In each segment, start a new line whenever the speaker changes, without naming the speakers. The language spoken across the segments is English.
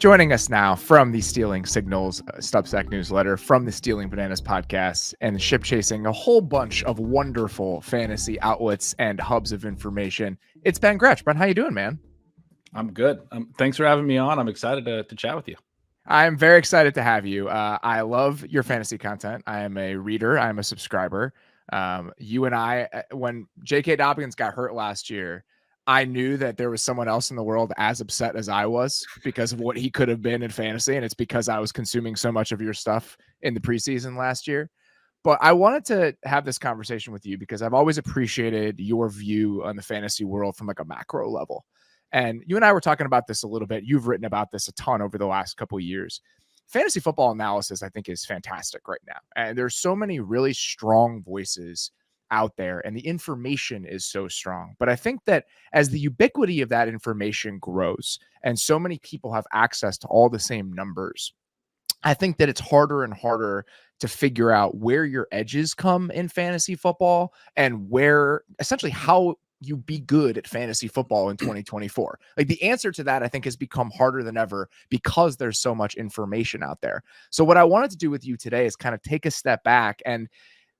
Joining us now from the Stealing Signals Substack newsletter, from the Stealing Bananas podcast, and ship chasing a whole bunch of wonderful fantasy outlets and hubs of information. It's Ben Gretch. Ben, how you doing, man?
I'm good. Thanks for having me on. I'm excited to chat with you.
I'm very excited to have you. I love your fantasy content. I am a reader. I'm a subscriber. You and I, when J.K. Dobbins got hurt last year, I knew that there was someone else in the world as upset as I was because of what he could have been in fantasy. And it's because I was consuming so much of your stuff in the preseason last year. But I wanted to have this conversation with you because I've always appreciated your view on the fantasy world from like a macro level. And you and I were talking about this a little bit. You've written about this a ton over the last couple of years. Fantasy football analysis, I think, is fantastic right now. And there's so many really strong voices out there, and the information is so strong. But I think that as the ubiquity of that information grows and so many people have access to all the same numbers, I think that it's harder and harder to figure out where your edges come in fantasy football and where essentially how you be good at fantasy football in 2024. Like the answer to that, I think, has become harder than ever because there's so much information out there. So what I wanted to do with you today is kind of take a step back and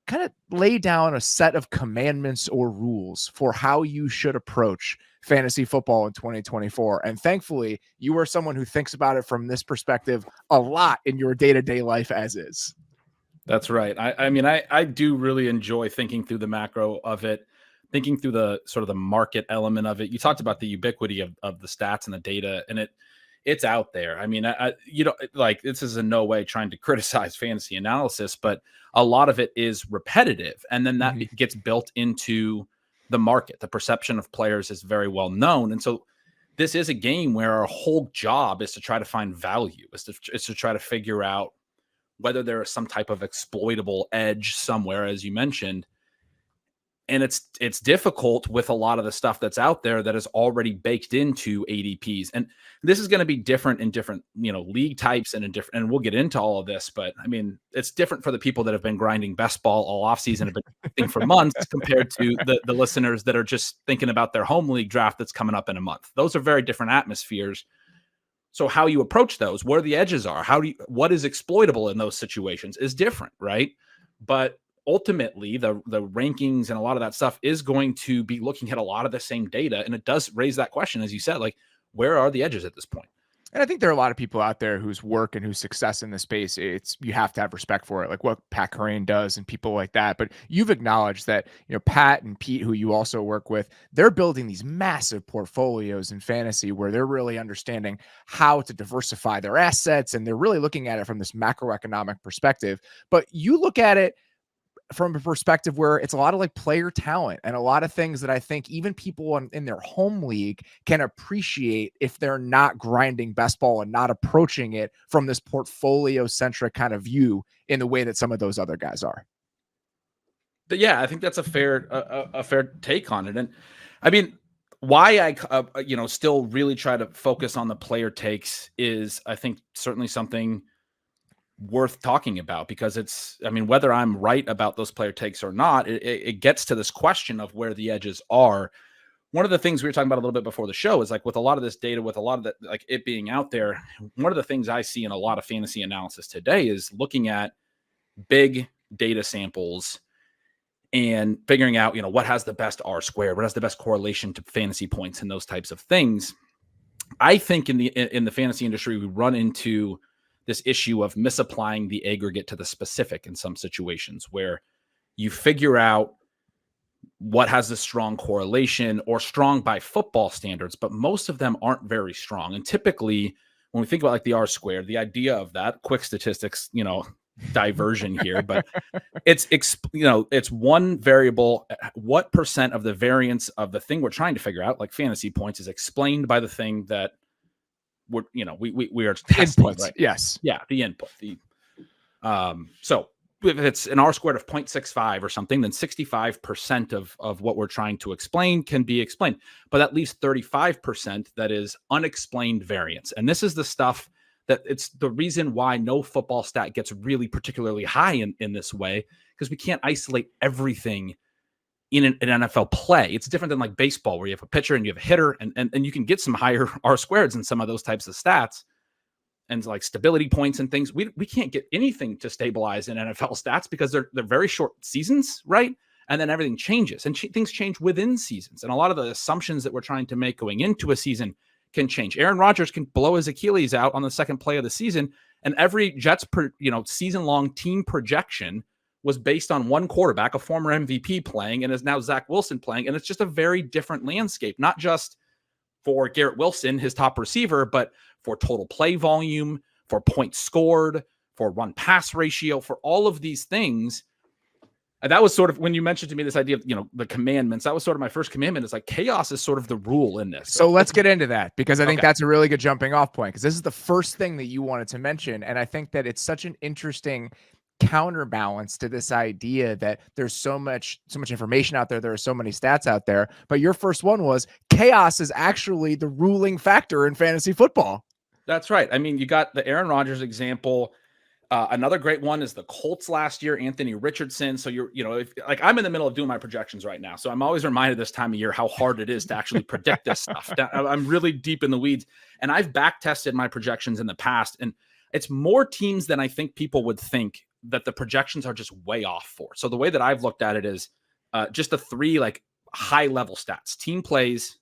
kind of lay down a set of commandments or rules for how you should approach fantasy football in 2024. And thankfully, you are someone who thinks about it from this perspective a lot in your day-to-day life as is.
That's right. I do really enjoy thinking through the macro of it, thinking through the sort of the market element of it. You talked about the ubiquity of the stats and the data, and it's out there. I mean, like this is in no way trying to criticize fantasy analysis, but a lot of it is repetitive. And then that gets built into the market. The perception of players is very well known. And so this is a game where our whole job is to try to find value, is to try to figure out whether there is some type of exploitable edge somewhere, as you mentioned. And it's difficult with a lot of the stuff that's out there that is already baked into ADPs. And this is going to be different in different, league types and and we'll get into all of this, but I mean, it's different for the people that have been grinding best ball all off season, have been thinking for months compared to the listeners that are just thinking about their home league draft that's coming up in a month. Those are very different atmospheres. So how you approach those, where the edges are, what is exploitable in those situations is different, right? But ultimately, the rankings and a lot of that stuff is going to be looking at a lot of the same data. And it does raise that question, as you said, like, where are the edges at this point?
And I think there are a lot of people out there whose work and whose success in this space, you have to have respect for it, like what Pat Kerrane does and people like that. But you've acknowledged that, Pat and Pete, who you also work with, they're building these massive portfolios in fantasy where they're really understanding how to diversify their assets. And they're really looking at it from this macroeconomic perspective. But you look at it from a perspective where it's a lot of like player talent and a lot of things that I think even people in their home league can appreciate if they're not grinding best ball and not approaching it from this portfolio centric kind of view in the way that some of those other guys are.
But yeah, I think that's a fair take on it. And I mean, why I still really try to focus on the player takes is, I think, certainly something worth talking about, because whether I'm right about those player takes or not, it gets to this question of where the edges are. One of the things we were talking about a little bit before the show is like with a lot of this data, with a lot of that, like it being out there, one of the things I see in a lot of fantasy analysis today is looking at big data samples and figuring out, what has the best R squared, what has the best correlation to fantasy points and those types of things. I think in the fantasy industry, we run into this issue of misapplying the aggregate to the specific in some situations, where you figure out what has the strong correlation or strong by football standards, but most of them aren't very strong. And typically when we think about like the R squared, the idea of that, quick statistics, diversion here, but it's one variable. What percent of the variance of the thing we're trying to figure out, like fantasy points, is explained by the thing that we are testing,
inputs,
right?
Yes.
Yeah. The input, so if it's an R squared of 0.65 or something, then 65% of what we're trying to explain can be explained, but at least 35% that is unexplained variance. And this is the stuff that it's the reason why no football stat gets really particularly high in this way, because we can't isolate everything in an NFL play. It's different than like baseball, where you have a pitcher and you have a hitter, and you can get some higher R squareds in some of those types of stats. and like stability points and things. We can't get anything to stabilize in NFL stats because they're very short seasons, right? And then everything changes, and things change within seasons. And a lot of the assumptions that we're trying to make going into a season can change. Aaron Rodgers can blow his Achilles out on the second play of the season, and every Jets season-long team projection was based on one quarterback, a former MVP playing, and is now Zach Wilson playing. And it's just a very different landscape, not just for Garrett Wilson, his top receiver, but for total play volume, for points scored, for run pass ratio, for all of these things. And that was sort of when you mentioned to me this idea of, the commandments, that was sort of my first commandment. Is like chaos is sort of the rule in this.
So let's get into that, because I think that's a really good jumping off point, because this is the first thing that you wanted to mention. And I think that it's such an interesting counterbalance to this idea that there's so much information out there. There are so many stats out there, but your first one was chaos is actually the ruling factor in fantasy football.
That's right. I mean, you got the Aaron Rodgers example. Another great one is the Colts last year, Anthony Richardson. So I'm in the middle of doing my projections right now. So I'm always reminded this time of year how hard it is to actually predict this stuff. I'm really deep in the weeds, and I've back tested my projections in the past, and it's more teams than I think people would think that the projections are just way off for. So the way that I've looked at it is just the three like high level stats: team plays,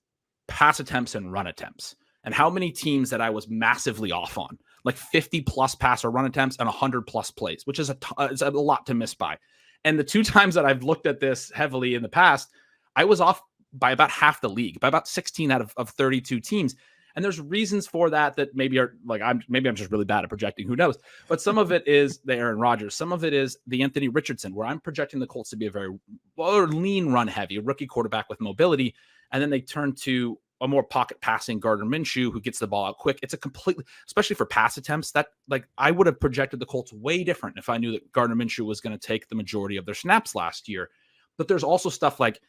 pass attempts, and run attempts. And how many teams that I was massively off on, like 50 plus pass or run attempts and 100 plus plays, which is it's a lot to miss by. And the two times that I've looked at this heavily in the past, I was off by about half the league, by about 16 out of 32 teams. And there's reasons for that maybe are like, I'm just really bad at projecting, who knows? But some of it is the Aaron Rodgers. Some of it is the Anthony Richardson, where I'm projecting the Colts to be a very lean run heavy, rookie quarterback with mobility. And then they turn to a more pocket passing Gardner Minshew, who gets the ball out quick. It's a completely, especially for pass attempts, that like I would have projected the Colts way different if I knew that Gardner Minshew was going to take the majority of their snaps last year. But there's also stuff like,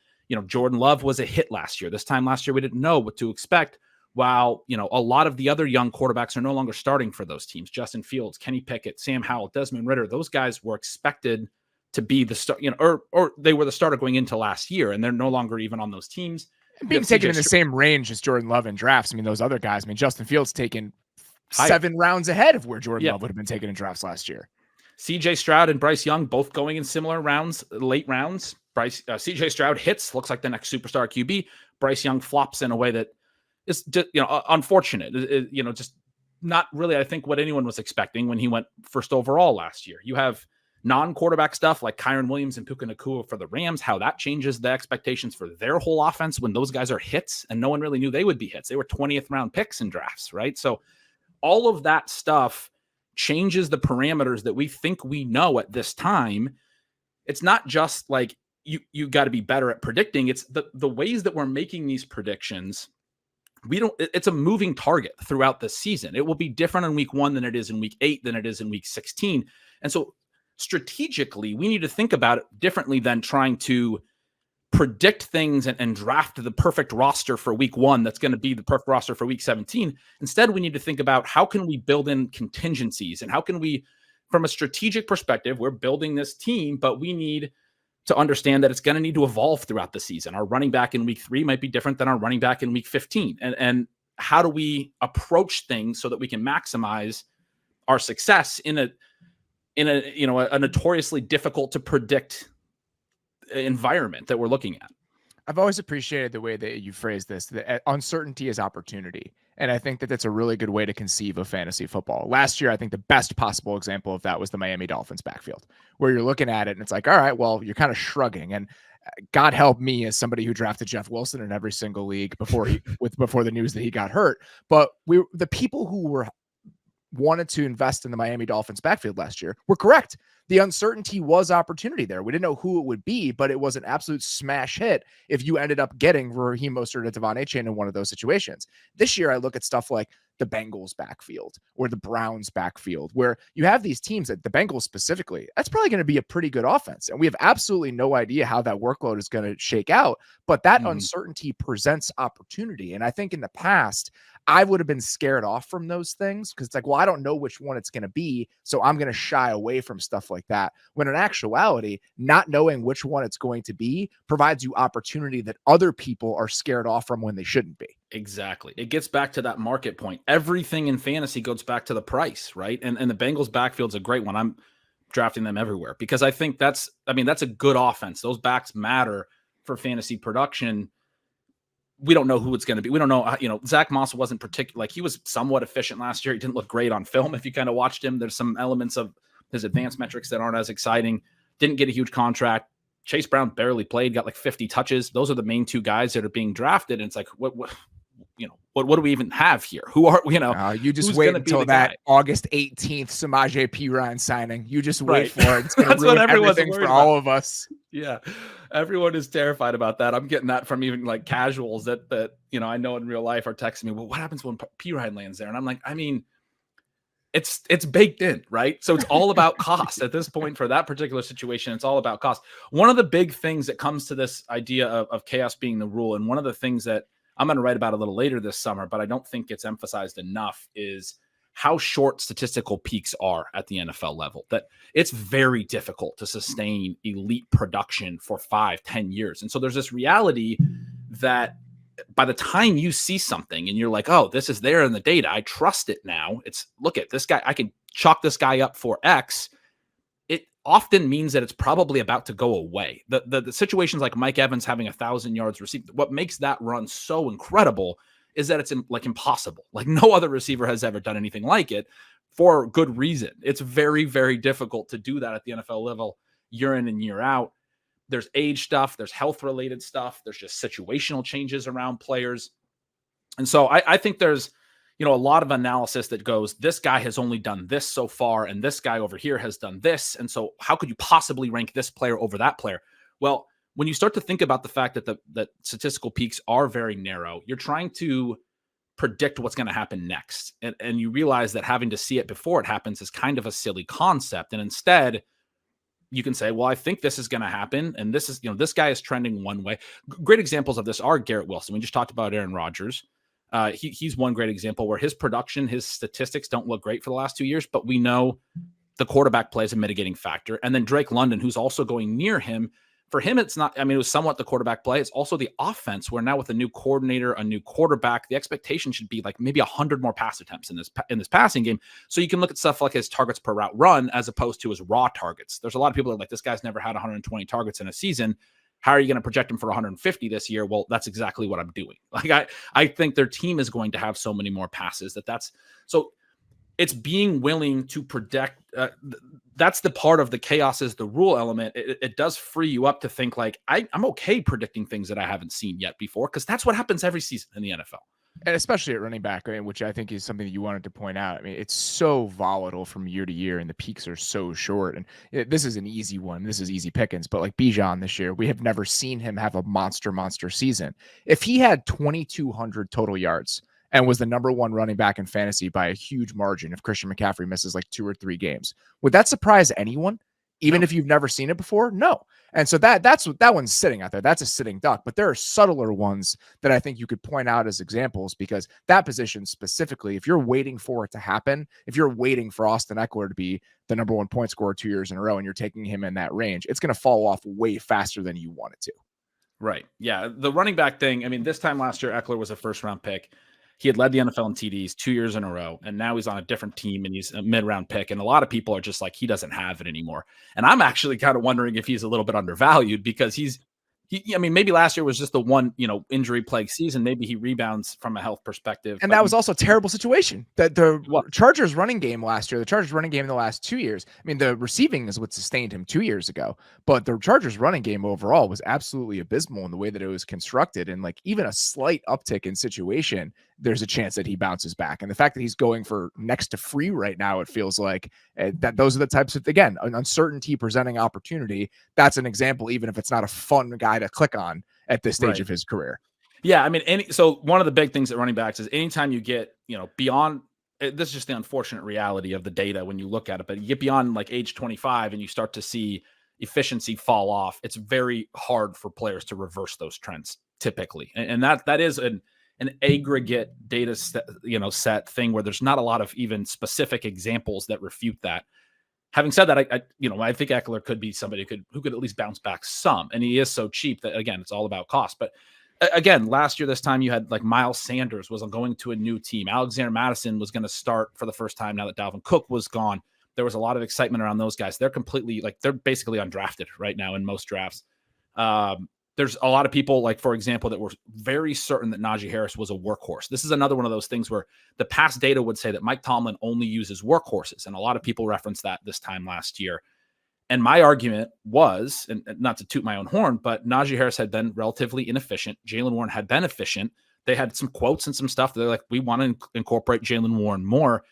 Jordan Love was a hit last year. This time last year, we didn't know what to expect. While, a lot of the other young quarterbacks are no longer starting for those teams. Justin Fields, Kenny Pickett, Sam Howell, Desmond Ridder, those guys were expected to be the start, or they were the starter going into last year, and they're no longer even on those teams.
Being taken in the same range as Jordan Love in drafts. I mean, those other guys, Justin Fields taken 7 rounds ahead of where Jordan Love would have been taken in drafts last year.
CJ Stroud and Bryce Young both going in similar rounds, late rounds. CJ Stroud hits, looks like the next superstar QB. Bryce Young flops in a way that is just, unfortunate. Just not really, I think, what anyone was expecting when he went first overall last year. You have non-quarterback stuff like Kyron Williams and Puka Nacua for the Rams, how that changes the expectations for their whole offense when those guys are hits, and no one really knew they would be hits. They were 20th round picks in drafts, right? So all of that stuff changes the parameters that we think we know at this time. It's not just like you got to be better at predicting. It's the ways that we're making these predictions. It's a moving target throughout the season. It will be different in week 1 than it is in week 8 than it is in week 16. And so strategically, we need to think about it differently than trying to predict things and draft the perfect roster for week 1 that's going to be the perfect roster for week 17. Instead, we need to think about how can we build in contingencies, and how can we, from a strategic perspective, we're building this team, but we need to understand that it's going to need to evolve throughout the season. Our running back in week 3 might be different than our running back in week 15. And how do we approach things so that we can maximize our success in a notoriously difficult to predict environment that we're looking at?
I've always appreciated the way that you phrase this, that uncertainty is opportunity. And I think that that's a really good way to conceive of fantasy football. Last year, I think the best possible example of that was the Miami Dolphins backfield, where you're looking at it and it's like, all right, well, you're kind of shrugging. And God help me as somebody who drafted Jeff Wilson in every single league before the news that he got hurt. But the people who wanted to invest in the Miami Dolphins backfield last year were correct. The uncertainty was opportunity there. We didn't know who it would be, but it was an absolute smash hit if you ended up getting Raheem Mostert or Devon Achane in one of those situations. This year, I look at stuff like the Bengals backfield or the Browns backfield, where you have these teams, that the Bengals specifically, that's probably going to be a pretty good offense. And we have absolutely no idea how that workload is going to shake out, but that uncertainty presents opportunity. And I think in the past, I would have been scared off from those things because it's like, well, I don't know which one it's going to be, so I'm going to shy away from stuff like that. When in actuality, not knowing which one it's going to be provides you opportunity that other people are scared off from when they shouldn't be.
Exactly. It gets back to that market point. Everything in fantasy goes back to the price, right? And the Bengals backfield's a great one. I'm drafting them everywhere because I think that's a good offense. Those backs matter for fantasy production. We don't know who it's going to be. We don't know, Zach Moss wasn't particular. Like, he was somewhat efficient last year. He didn't look great on film. If you kind of watched him, there's some elements of his advanced metrics that aren't as exciting. Didn't get a huge contract. Chase Brown barely played, got like 50 touches. Those are the main two guys that are being drafted. And it's like, what do we even have here? Who are,
you just wait until that guy? August 18th Samaje Perine signing. You just wait for it. It's going to ruin everything for all of us.
Yeah. Everyone is terrified about that. I'm getting that from even like casuals that I know in real life are texting me, well, what happens when Perine lands there? And I'm like, it's baked in, right? So it's all about cost at this point for that particular situation. It's all about cost. One of the big things that comes to this idea of chaos being the rule, and one of the things that I'm going to write about a little later this summer, but I don't think it's emphasized enough, is how short statistical peaks are at the NFL level. That it's very difficult to sustain elite production for 5-10 years. And so there's this reality that by the time you see something and you're like, oh, this is there in the data, I trust it now. It's, look at this guy, I can chalk this guy up for X. It often means that it's probably about to go away. The situations like Mike Evans having 1,000 yards received, what makes that run so incredible is that it's like impossible. Like, no other receiver has ever done anything like it, for good reason. It's very, very difficult to do that at the NFL level year in and year out. There's age stuff, there's health related stuff, there's just situational changes around players. And so I think there's, a lot of analysis that goes, this guy has only done this so far, and this guy over here has done this. And so how could you possibly rank this player over that player? Well, when you start to think about the fact that that statistical peaks are very narrow, you're trying to predict what's going to happen next. And you realize that having to see it before it happens is kind of a silly concept. And instead, you can say, well, I think this is going to happen. And this is, this guy is trending one way. Great examples of this are Garrett Wilson. We just talked about Aaron Rodgers. He's one great example where his production, his statistics don't look great for the last 2 years, but we know the quarterback play is a mitigating factor. And then Drake London, who's also going near him. For him, it's not, it was somewhat the quarterback play. It's also the offense, where now with a new coordinator, a new quarterback, the expectation should be like maybe 100 more pass attempts in this passing game. So you can look at stuff like his targets per route run as opposed to his raw targets. There's a lot of people that are like, this guy's never had 120 targets in a season. How are you going to project him for 150 this year? Well, that's exactly what I'm doing. Like, I think their team is going to have so many more passes so it's being willing to predict. That's the part of the chaos is the rule element. It does free you up to think like, I'm okay predicting things that I haven't seen yet before, because that's what happens every season in the NFL.
And especially at running back, which I think is something that you wanted to point out. It's so volatile from year to year, and the peaks are so short. And this is an easy one. This is easy pickings. But like Bijan this year, we have never seen him have a monster season. If he had 2,200 total yards and was the number one running back in fantasy by a huge margin, if Christian McCaffrey misses like 2 or 3 games, would that surprise anyone? Even if you've never seen it before? No. And so that one's sitting out there. That's a sitting duck. But there are subtler ones that I think you could point out as examples, because that position specifically, if you're waiting for it to happen, if you're waiting for Austin Eckler to be the number one point scorer 2 years in a row and you're taking him in that range, it's going to fall off way faster than you want it to.
Right. Yeah. The running back thing, this time last year, Eckler was a first-round pick. He had led the NFL in TDs 2 years in a row, and now he's on a different team and he's a mid-round pick. And a lot of people are just like, he doesn't have it anymore. And I'm actually kind of wondering if he's a little bit undervalued, because maybe last year was just the one, injury-plagued season. Maybe he rebounds from a health perspective.
And that was also a terrible situation. That the Chargers running game last year, the Chargers running game in the last 2 years, the receiving is what sustained him 2 years ago. But the Chargers running game overall was absolutely abysmal in the way that it was constructed. And like even a slight uptick in situation, there's a chance that he bounces back. And the fact that he's going for next to free right now, it feels like that those are the types of, again, an uncertainty presenting opportunity. That's an example, even if it's not a fun guy to click on at this stage of his career.
Yeah. So one of the big things at running backs is anytime you get, beyond, this is just the unfortunate reality of the data when you look at it, but you get beyond like age 25 and you start to see efficiency fall off, it's very hard for players to reverse those trends typically. And that is an aggregate data set thing where there's not a lot of even specific examples that refute that. Having said that, I think Eckler could be somebody who could at least bounce back some, and he is so cheap that, again, it's all about cost. But again, last year, this time you had like Miles Sanders was going to a new team. Alexander Madison was going to start for the first time now that Dalvin Cook was gone. There was a lot of excitement around those guys. They're basically undrafted right now in most drafts. There's a lot of people, like, for example, that were very certain that Najee Harris was a workhorse. This is another one of those things where the past data would say that Mike Tomlin only uses workhorses. And a lot of people referenced that this time last year. And my argument was, and not to toot my own horn, but Najee Harris had been relatively inefficient. Jaylen Warren had been efficient. They had some quotes and some stuff. They're like, we want to incorporate Jaylen Warren more.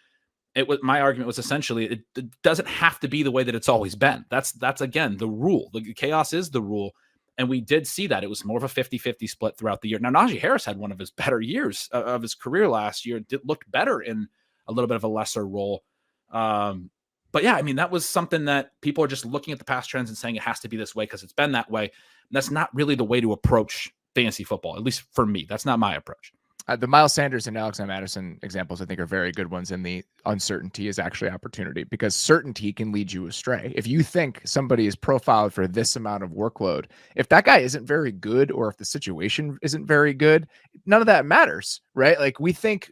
My argument was essentially, it doesn't have to be the way that it's always been. That's again, the rule. The chaos is the rule. And we did see that. It was more of a 50-50 split throughout the year. Now, Najee Harris had one of his better years of his career last year. Looked better in a little bit of a lesser role. But yeah, I mean, that was something that people are just looking at the past trends and saying it has to be this way because it's been that way. And that's not really the way to approach fantasy football, at least for me. That's not my approach.
The Miles Sanders and Alexander Madison examples, I think, are very good ones. And the uncertainty is actually opportunity, because certainty can lead you astray. If you think somebody is profiled for this amount of workload, if that guy isn't very good, or if the situation isn't very good, none of that matters, right? Like, we think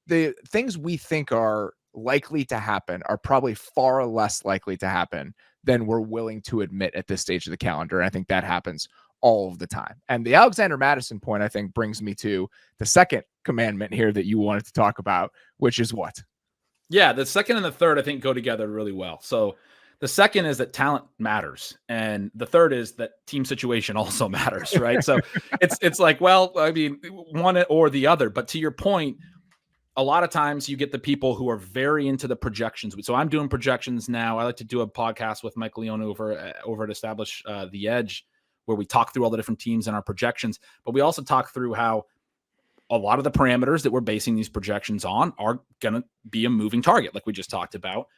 the things we think are likely to happen are probably far less likely to happen than we're willing to admit at this stage of the calendar. And I think that happens all of the time. And the Alexander Madison point, I think, brings me to the second commandment here that you wanted to talk about, which is what?
Yeah, the second and the third, I think, go together really well. So the second is that talent matters. And the third is that team situation also matters, right? So it's like, well, I mean, one or the other. But to your point, a lot of times you get the people who are very into the projections. So I'm doing projections now. I like to do a podcast with Mike Leone over at Establish the Edge, where we talk through all the different teams and our projections, but we also talk through how a lot of the parameters that we're basing these projections on are going to be a moving target, like we just talked about.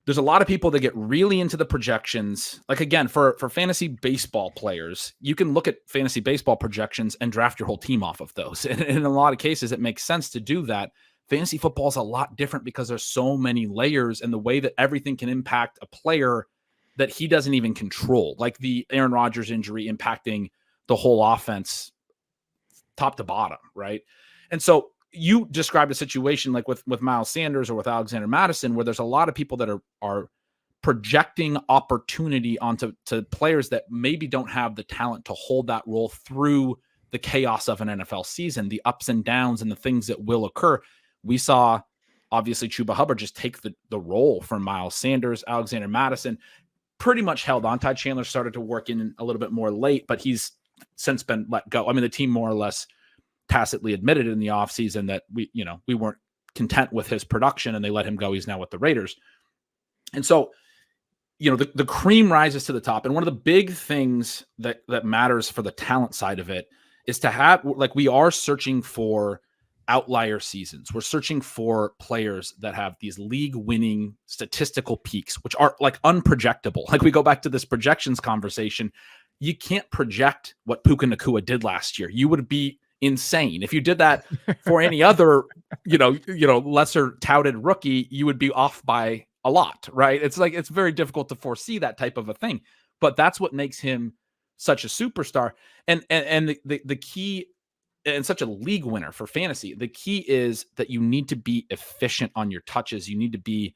There's a lot of people that get really into the projections. Like, again, for fantasy baseball players, you can look at fantasy baseball projections and draft your whole team off of those. And in a lot of cases, it makes sense to do that. Fantasy football is a lot different because there's so many layers, and the way that everything can impact a player that he doesn't even control, like the Aaron Rodgers injury impacting the whole offense top to bottom, right? And so you described a situation like with Miles Sanders or with Alexander Madison, where there's a lot of people that are projecting opportunity onto players that maybe don't have the talent to hold that role through the chaos of an NFL season, the ups and downs and the things that will occur. We saw, obviously, Chuba Hubbard just take the role from Miles Sanders. Alexander Madison pretty much held on. Ty Chandler started to work in a little bit more late, but he's since been let go. I mean, the team more or less tacitly admitted in the offseason that we weren't content with his production, and they let him go. He's now with the Raiders. And so, the cream rises to the top. And one of the big things that matters for the talent side of it is to have, like, we are searching for outlier seasons. We're searching for players that have these league-winning statistical peaks, which are like unprojectable. Like, we go back to this projections conversation. You can't project what Puka Nacua did last year. You would be insane if you did that for any other, lesser touted rookie. You would be off by a lot, right? It's like, it's very difficult to foresee that type of a thing. But that's what makes him such a superstar. And the key, and such a league winner for fantasy, the key is that you need to be efficient on your touches. You need to be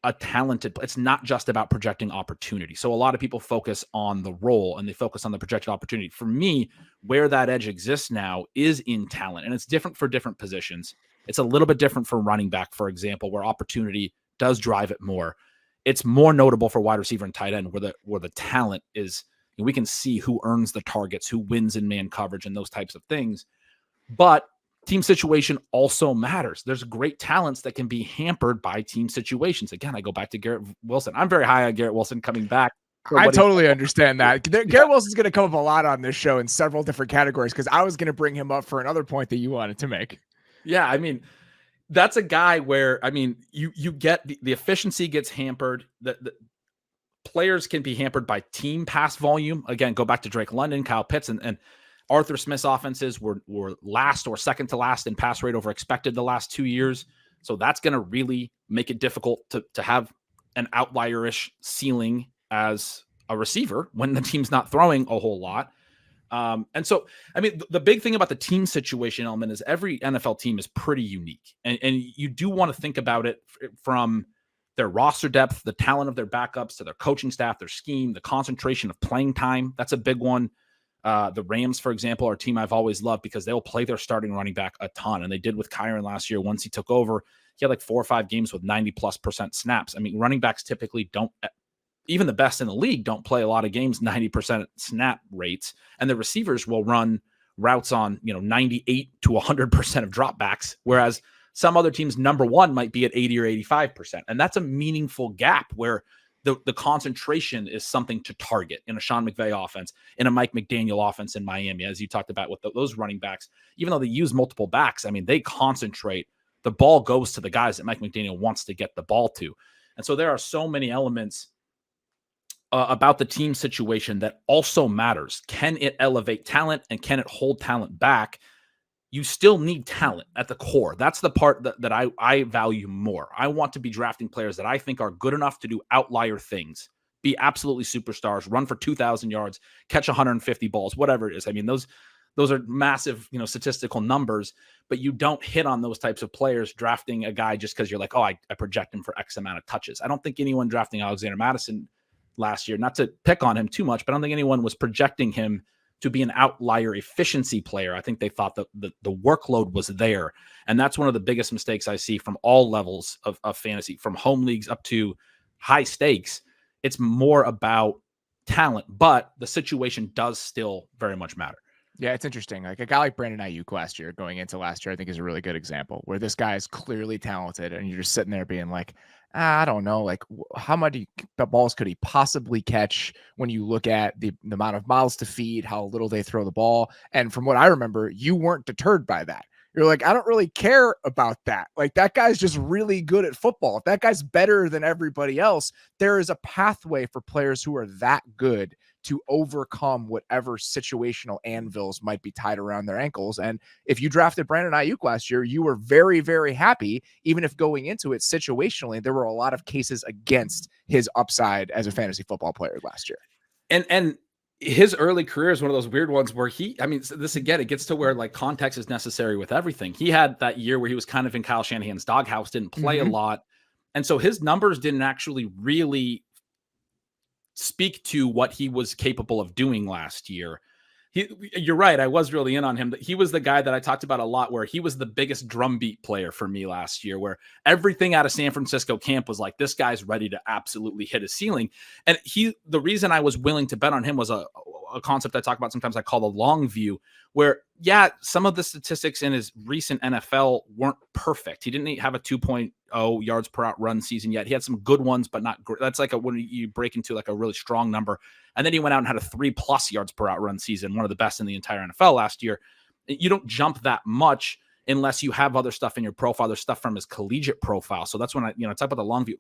a talented, it's not just about projecting opportunity. So a lot of people focus on the role and they focus on the projected opportunity. For me, where that edge exists now is in talent, and it's different for different positions. It's a little bit different for running back, for example, where opportunity does drive it more. It's more notable for wide receiver and tight end, where the talent is. We can see who earns the targets, who wins in man coverage, and those types of things. But team situation also matters. There's great talents that can be hampered by team situations. Again, I go back to Garrett Wilson. I'm very high on Garrett Wilson coming back.
I totally understand that. Garrett Wilson's going to come up a lot on this show in several different categories, because I was going to bring him up for another point that you wanted to make.
Yeah, I mean, that's a guy where, I mean, you get the efficiency gets hampered. The players can be hampered by team pass volume. Again, go back to Drake London, Kyle Pitts, and Arthur Smith's offenses were last or second to last in pass rate over expected the last 2 years. So that's going to really make it difficult to have an outlierish ceiling as a receiver when the team's not throwing a whole lot. And so, I mean, the big thing about the team situation element is every NFL team is pretty unique. And you do want to think about it from their roster depth, the talent of their backups, to their coaching staff, their scheme, the concentration of playing time. That's a big one. The Rams, for example, are a team I've always loved because they'll play their starting running back a ton. And they did with Kyron last year. Once he took over, he had like 4 or 5 games with 90+% snaps. I mean, running backs typically don't, even the best in the league, don't play a lot of games 90% snap rates. And the receivers will run routes on, 98 to 100% of dropbacks, whereas some other teams' number one might be at 80 or 85%. And that's a meaningful gap where the concentration is something to target in a Sean McVay offense, in a Mike McDaniel offense in Miami, as you talked about with those running backs. Even though they use multiple backs, I mean, they concentrate. The ball goes to the guys that Mike McDaniel wants to get the ball to. And so there are so many elements about the team situation that also matters. Can it elevate talent, and can it hold talent back? You still need talent at the core. That's the part that I value more. I want to be drafting players that I think are good enough to do outlier things, be absolutely superstars, run for 2,000 yards, catch 150 balls, whatever it is. I mean, those are massive, statistical numbers, but you don't hit on those types of players drafting a guy just because you're like, oh, I project him for X amount of touches. I don't think anyone drafting Alexander Mattison last year, not to pick on him too much, but I don't think anyone was projecting him to be an outlier efficiency player. I think they thought that the workload was there. And that's one of the biggest mistakes I see from all levels of fantasy, from home leagues up to high stakes. It's more about talent, but the situation does still very much matter.
Yeah, it's interesting. Like a guy like Brandon Ayuk last year, going into last year, I think is a really good example where this guy is clearly talented and you're just sitting there being like, I don't know, like how many balls could he possibly catch when you look at the amount of miles to feed, how little they throw the ball. And from what I remember, you weren't deterred by that. You're like, I don't really care about that. Like that guy's just really good at football. If that guy's better than everybody else, there is a pathway for players who are that good to overcome whatever situational anvils might be tied around their ankles. And if you drafted Brandon Ayuk last year, you were very, very happy, even if going into it situationally, there were a lot of cases against his upside as a fantasy football player last year.
And his early career is one of those weird ones where this again, it gets to where like context is necessary with everything. He had that year where he was kind of in Kyle Shanahan's doghouse, didn't play a lot. And so his numbers didn't actually really speak to what he was capable of doing last year. You're right. I was really in on him. He was the guy that I talked about a lot, where he was the biggest drumbeat player for me last year, where everything out of San Francisco camp was like, this guy's ready to absolutely hit his ceiling. And the reason I was willing to bet on him was a concept I talk about sometimes, I call the long view, where, yeah, some of the statistics in his recent NFL weren't perfect. He didn't have a 2.0 yards per out run season yet. He had some good ones, but not great. That's like when you break into like a really strong number. And then he went out and had a 3+ yards per out run season, one of the best in the entire NFL last year. You don't jump that much unless you have other stuff in your profile. There's stuff from his collegiate profile. So that's when I talk about the long view.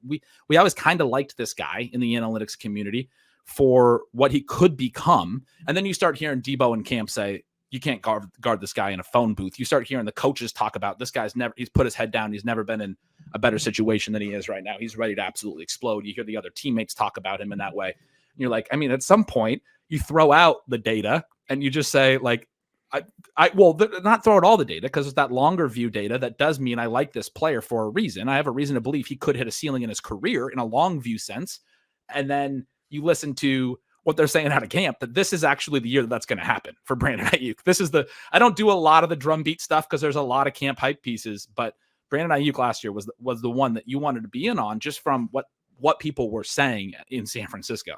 We always kind of liked this guy in the analytics community for what he could become. And then you start hearing Debo and Camp say, you can't guard this guy in a phone booth. You start hearing the coaches talk about this guy's he's put his head down. He's never been in a better situation than he is right now. He's ready to absolutely explode. You hear the other teammates talk about him in that way. And you're like, I mean, at some point you throw out the data and you just say like, not throw out all the data, because it's that longer view data that does mean I like this player for a reason. I have a reason to believe he could hit a ceiling in his career in a long view sense. And then you listen to what they're saying out of camp, that this is actually the year that's going to happen for Brandon Ayuk. I don't do a lot of the drumbeat stuff because there's a lot of camp hype pieces, but Brandon Ayuk last year was the one that you wanted to be in on, just from what people were saying in San Francisco.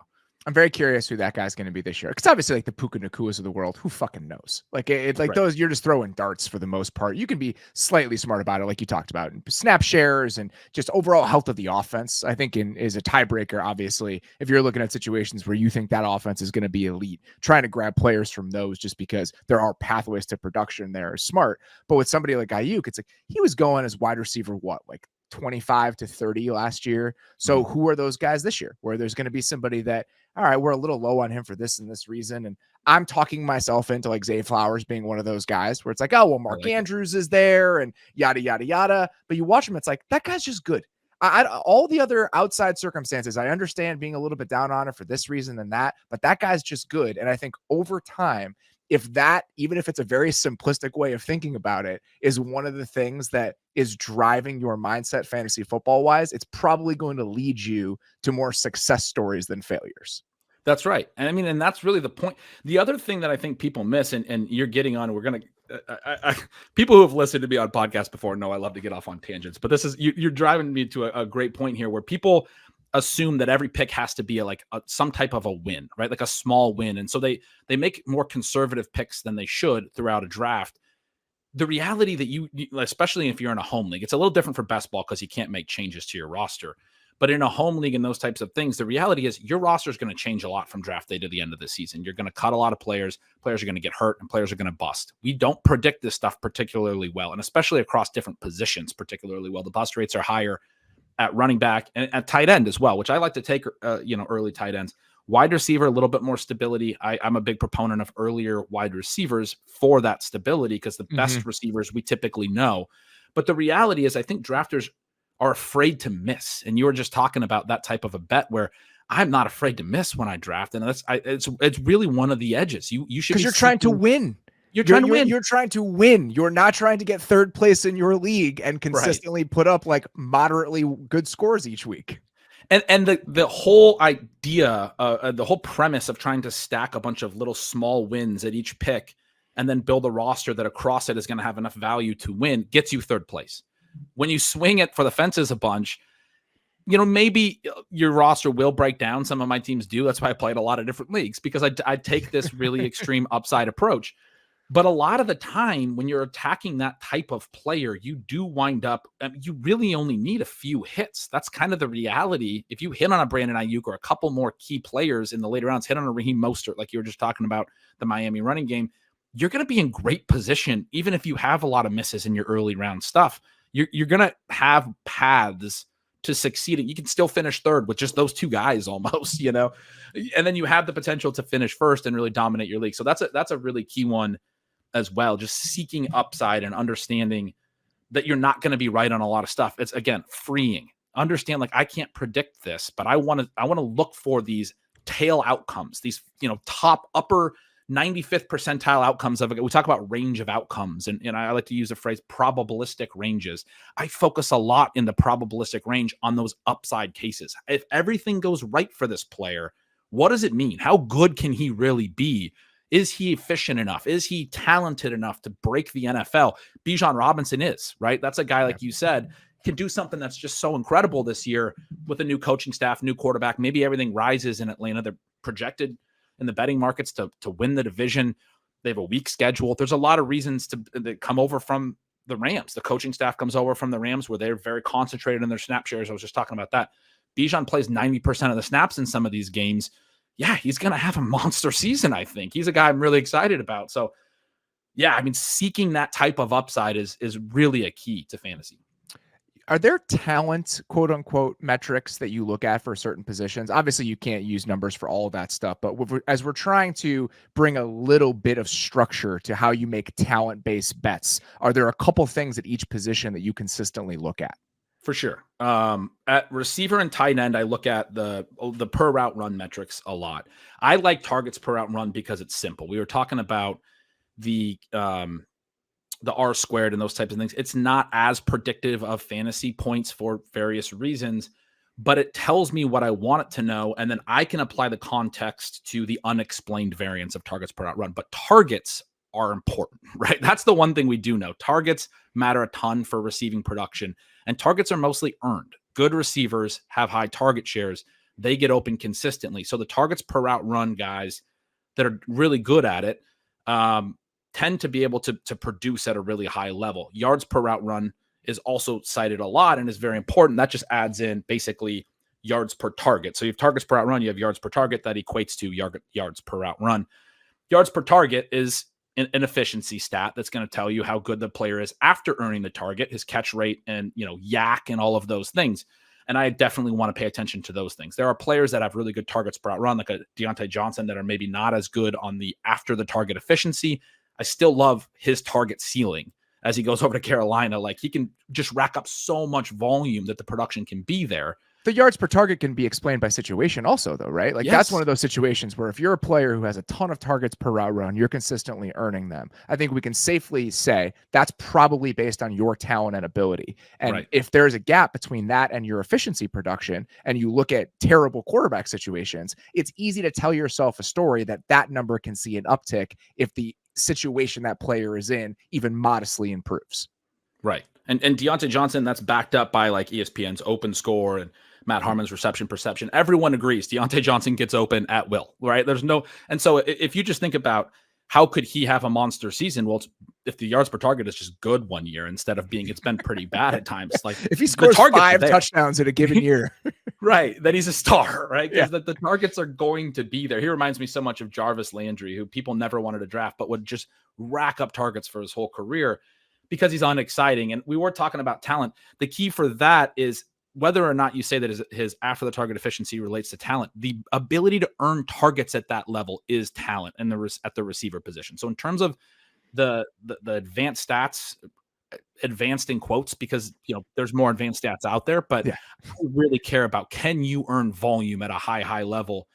I'm very curious who that guy's going to be this year. Because obviously, like the Puka Nakuas of the world, who fucking knows? Like it's like those, you're just throwing darts for the most part. You can be slightly smart about it, like you talked about, and snap shares and just overall health of the offense. I think is a tiebreaker. Obviously, if you're looking at situations where you think that offense is going to be elite, trying to grab players from those just because there are pathways to production there is smart. But with somebody like Ayuk, it's like he was going as wide receiver, like 25 to 30 last year. So who are those guys this year where there's going to be somebody that, all right, we're a little low on him for this and this reason. And I'm talking myself into like Zay Flowers being one of those guys where it's like, oh, well, Mark Andrews is there and yada, yada, yada. But you watch him, it's like, that guy's just good. All the other outside circumstances, I understand being a little bit down on it for this reason and that, but that guy's just good. And I think over time, if that, even if it's a very simplistic way of thinking about it, is one of the things that is driving your mindset fantasy football wise, it's probably going to lead you to more success stories than failures.
That's right. And I mean, and that's really the point. The other thing that I think people miss, and you're getting on, we're going to, people who have listened to me on podcasts before know I love to get off on tangents, but this is, you're driving me to a great point here where people assume that every pick has to be some type of a win, right? Like a small win. And so they make more conservative picks than they should throughout a draft. The reality that you, especially if you're in a home league, it's a little different for best ball because you can't make changes to your roster. But in a home league and those types of things, the reality is your roster is going to change a lot from draft day to the end of the season. You're going to cut a lot of players. Players are going to get hurt and players are going to bust. We don't predict this stuff particularly well, and especially across different positions particularly well. The bust rates are higher at running back and at tight end as well, which I like to take, early tight ends. Wide receiver, a little bit more stability. I'm a big proponent of earlier wide receivers for that stability because the best receivers we typically know. But the reality is I think drafters are afraid to miss. And you were just talking about that type of a bet where I'm not afraid to miss when I draft. And it's really one of the edges. You should,
because you're trying to win.
You're trying to win.
You're trying to win. You're not trying to get third place in your league and consistently put up like moderately good scores each week.
And the whole idea, the whole premise of trying to stack a bunch of little small wins at each pick and then build a roster that across it is going to have enough value to win gets you third place. When you swing it for the fences a bunch, maybe your roster will break down. Some of my teams do. That's why I played a lot of different leagues because I take this really extreme upside approach. But a lot of the time when you're attacking that type of player, you do wind up, you really only need a few hits. That's kind of the reality. If you hit on a Brandon Ayuk or a couple more key players in the later rounds, hit on a Raheem Mostert, like you were just talking about the Miami running game, you're going to be in great position. Even if you have a lot of misses in your early round stuff, you're going to have paths to succeed. You can still finish third with just those two guys almost, and then you have the potential to finish first and really dominate your league. So that's a really key one as well. Just seeking upside and understanding that you're not going to be right on a lot of stuff. It's again, freeing. Understand, like, I can't predict this, but I want to look for these tail outcomes, these, top upper 95th percentile outcomes of it. We talk about range of outcomes, and I like to use the phrase probabilistic ranges. I focus a lot in the probabilistic range on those upside cases. If everything goes right for this player, what does it mean? How good can he really be? Is he efficient enough? Is he talented enough to break the NFL? Bijan Robinson is, right? That's a guy, like you said, can do something that's just so incredible this year with a new coaching staff, new quarterback. Maybe everything rises in Atlanta. They're projected in the betting markets to win the division. They have a weak schedule. There's a lot of reasons that come over from the Rams. The coaching staff comes over from the Rams where they're very concentrated in their snap shares. I was just talking about that. Bijan plays 90% of the snaps in some of these games. Yeah, he's going to have a monster season, I think. He's a guy I'm really excited about. So, yeah, I mean, seeking that type of upside is really a key to fantasy.
Are there talent, quote unquote, metrics that you look at for certain positions? Obviously, you can't use numbers for all of that stuff, but as we're trying to bring a little bit of structure to how you make talent-based bets, are there a couple things at each position that you consistently look at?
For sure. At receiver and tight end, I look at the per route run metrics a lot. I like targets per route run because it's simple. We were talking about the R squared and those types of things. It's not as predictive of fantasy points for various reasons, but it tells me what I want it to know. And then I can apply the context to the unexplained variance of targets per route run. But targets are important, right? That's the one thing we do know. Targets matter a ton for receiving production, and targets are mostly earned. Good receivers have high target shares. They get open consistently. So the targets per route run guys that are really good at it, tend to be able to produce at a really high level. Yards per route run is also cited a lot and is very important. That just adds in basically yards per target. So you have targets per route run, you have yards per target. That equates to yards per route run. Yards per target is an efficiency stat that's going to tell you how good the player is after earning the target, his catch rate and, yak and all of those things. And I definitely want to pay attention to those things. There are players that have really good targets per route run, like a Deontay Johnson, that are maybe not as good on the after the target efficiency. I still love his target ceiling as he goes over to Carolina. Like, he can just rack up so much volume that the production can be there.
The yards per target can be explained by situation also, though, right? Like, that's one of those situations where if you're a player who has a ton of targets per route run, you're consistently earning them. I think we can safely say that's probably based on your talent and ability. And if there's a gap between that and your efficiency production, and you look at terrible quarterback situations, it's easy to tell yourself a story that that number can see an uptick if the situation that player is in even modestly improves.
Right. And Deontay Johnson, that's backed up by like ESPN's open score and Matt Harmon's reception perception. Everyone agrees Deontay Johnson gets open at will, right? There's no, and so if you just think about how could he have a monster season? Well, if the yards per target is just good one year instead of being, it's been pretty bad at times. Like
if he scores 5 touchdowns in a given year,
right, then he's a star, right? Because the targets are going to be there. He reminds me so much of Jarvis Landry, who people never wanted to draft, but would just rack up targets for his whole career because he's unexciting. And we were talking about talent. The key for that is whether or not you say that his after the target efficiency relates to talent, the ability to earn targets at that level is talent and at the receiver position. So in terms of the advanced stats, advanced in quotes, because there's more advanced stats out there, but I really care about, can you earn volume at a high level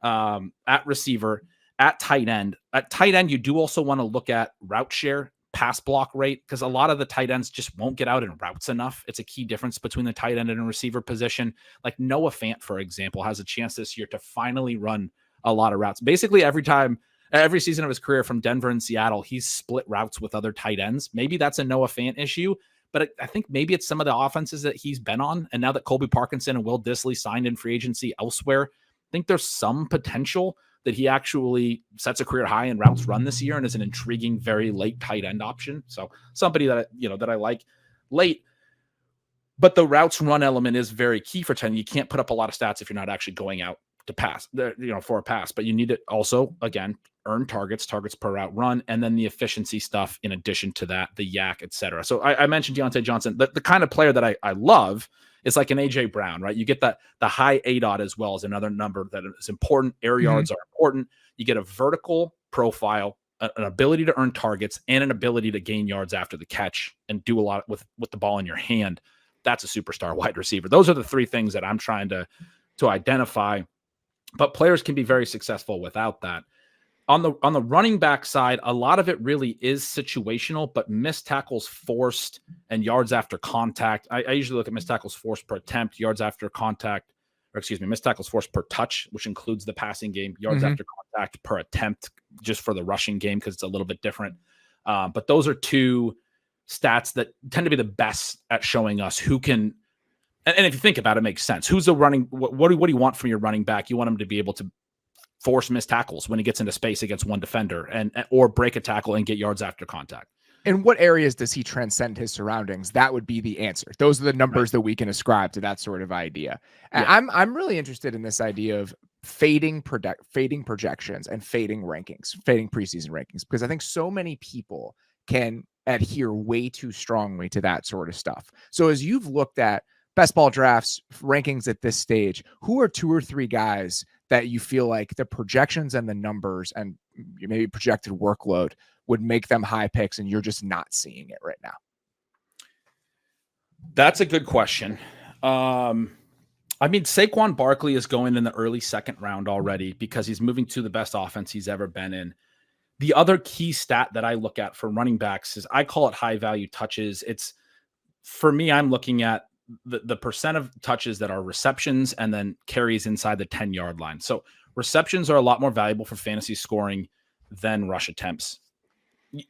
at receiver, at tight end. At tight end, you do also want to look at route share, pass block rate, because a lot of the tight ends just won't get out in routes enough. It's a key difference between the tight end and a receiver position. Like Noah Fant, for example, has a chance this year to finally run a lot of routes. Basically every season of his career from Denver and Seattle, he's split routes with other tight ends. Maybe that's a Noah Fant issue, but I think maybe it's some of the offenses that he's been on. And now that Colby Parkinson and Will Dissly signed in free agency elsewhere, I think there's some potential that he actually sets a career high in routes run this year and is an intriguing, very late tight end option. So somebody that I like late, but the routes run element is very key for 10. You can't put up a lot of stats if you're not actually going out to pass, for a pass, but you need to also, again, earn targets per route run, and then the efficiency stuff in addition to that, the yak, etc. So I mentioned Deontay Johnson. The kind of player that I love is like an AJ Brown, right? You get the high ADOT as well as another number that is important. Air yards are important. You get a vertical profile, an ability to earn targets, and an ability to gain yards after the catch and do a lot with the ball in your hand. That's a superstar wide receiver. Those are the three things that I'm trying to identify. But players can be very successful without that. On the running back side, a lot of it really is situational, but missed tackles forced and yards after contact. I usually look at missed tackles forced per attempt, yards after contact, missed tackles forced per touch, which includes the passing game, yards after contact per attempt, just for the rushing game, because it's a little bit different. But those are two stats that tend to be the best at showing us who can. And if you think about it, it makes sense. Who's the running? What do you want from your running back? You want him to be able to force missed tackles when he gets into space against one defender, or break a tackle and get yards after contact.
In what areas does he transcend his surroundings? That would be the answer. Those are the numbers that we can ascribe to that sort of idea. And I'm really interested in this idea of fading projections and fading rankings, fading preseason rankings, because I think so many people can adhere way too strongly to that sort of stuff. So as you've looked at best ball drafts, rankings at this stage, who are 2 or 3 guys that you feel like the projections and the numbers and maybe projected workload would make them high picks and you're just not seeing it right now?
That's a good question. Saquon Barkley is going in the early second round already because he's moving to the best offense he's ever been in. The other key stat that I look at for running backs is I call it high value touches. For me, I'm looking at the percent of touches that are receptions and then carries inside the 10-yard line. So receptions are a lot more valuable for fantasy scoring than rush attempts.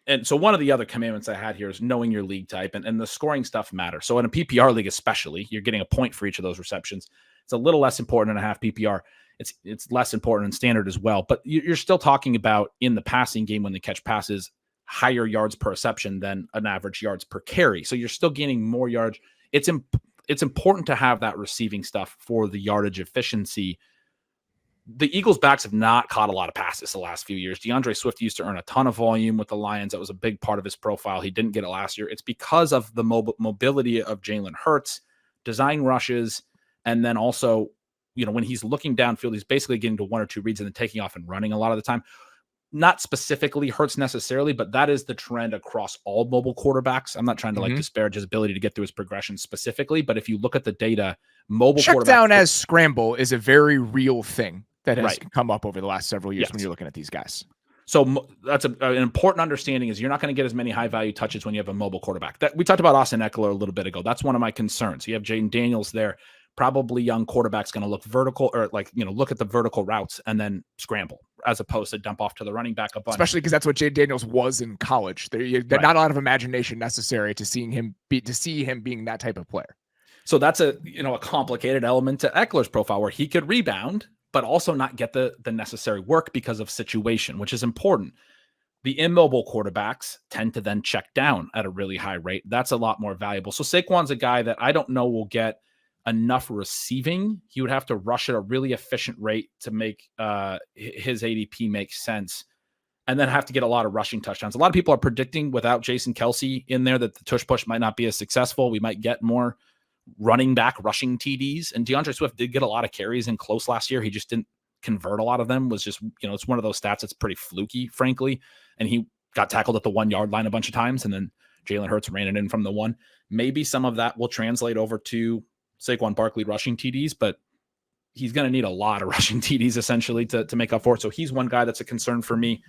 And so one of the other commandments I had here is knowing your league type, and the scoring stuff matters. So in a PPR league, especially, you're getting a point for each of those receptions. It's a little less important in a half PPR. It's less important in standard as well, but you're still talking about in the passing game when they catch passes, higher yards per reception than an average yards per carry. So you're still gaining more yards. It's important to have that receiving stuff for the yardage efficiency. The Eagles' backs have not caught a lot of passes the last few years. DeAndre Swift used to earn a ton of volume with the Lions. That was a big part of his profile. He didn't get it last year. It's because of the mobility of Jalen Hurts, design rushes, and then also, when he's looking downfield, he's basically getting to 1 or 2 reads and then taking off and running a lot of the time. Not specifically Hurts necessarily, but that is the trend across all mobile quarterbacks. I'm not trying to disparage his ability to get through his progression specifically, but if you look at the data, Mobile
Check
quarterbacks.
down as scramble is a very real thing that has
Right.
come up over the last several years
Yes.
when you're looking at these guys.
So that's an important understanding is you're not going to get as many high value touches when you have a mobile quarterback. That we talked about Austin Eckler a little bit ago. That's one of my concerns. You have Jaden Daniels there, probably young quarterback's going to look vertical or look at the vertical routes and then scramble as opposed to dump off to the running back a bunch.
Especially because that's what Jaden Daniels was in college. There's not a lot of imagination necessary to see him being that type of player.
So that's a complicated element to Eckler's profile where he could rebound, but also not get the necessary work because of situation, which is important. The immobile quarterbacks tend to then check down at a really high rate. That's a lot more valuable. So Saquon's a guy that I don't know will get enough receiving. He would have to rush at a really efficient rate to make his ADP make sense, and then have to get a lot of rushing touchdowns. A lot of people are predicting without Jason Kelce in there that the tush push might not be as successful. We might get more running back rushing TDs. And DeAndre Swift did get a lot of carries in close last year. He just didn't convert a lot of them. Was just, it's one of those stats that's pretty fluky, frankly. And he got tackled at the 1 yard line a bunch of times. And then Jalen Hurts ran it in from the one. Maybe some of that will translate over to Saquon Barkley rushing TDs, but he's going to need a lot of rushing TDs essentially to make up for it. So he's one guy that's a concern for me.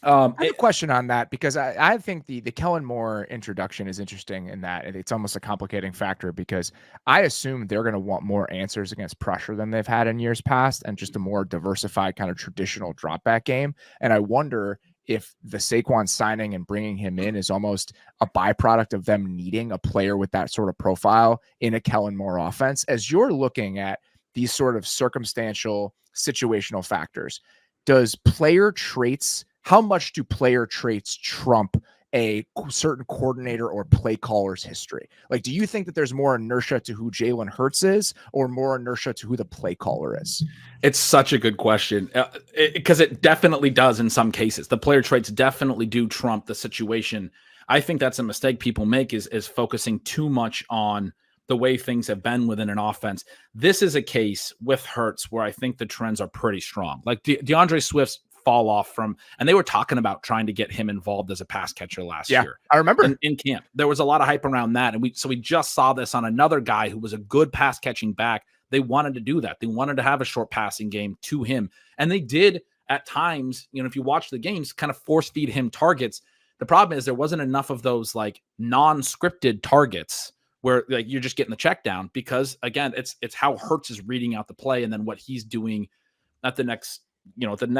I have a question on that because I think the Kellen Moore introduction is interesting in that it's almost a complicating factor because I assume they're going to want more answers against pressure than they've had in years past and just a more diversified kind of traditional drop back game. And I wonder if the Saquon signing and bringing him in is almost a byproduct of them needing a player with that sort of profile in a Kellen Moore offense. As you're looking at these sort of circumstantial situational factors, how much do player traits trump a certain coordinator or play caller's history? Like, do you think that there's more inertia to who Jalen Hurts is or more inertia to who the play caller is?
It's such a good question because it definitely does in some cases. The player traits definitely do trump the situation. I think that's a mistake people make is focusing too much on the way things have been within an offense. This is a case with Hurts where I think the trends are pretty strong. Like DeAndre Swift's fall off from, and they were talking about trying to get him involved as a pass catcher last year.
I remember
in camp. There was a lot of hype around that. And we just saw this on another guy who was a good pass catching back. They wanted to do that. They wanted to have a short passing game to him. And they did at times, if you watch the games, kind of force feed him targets. The problem is there wasn't enough of those like non-scripted targets where like you're just getting the check down because again, it's how Hurts is reading out the play and then what he's doing at the next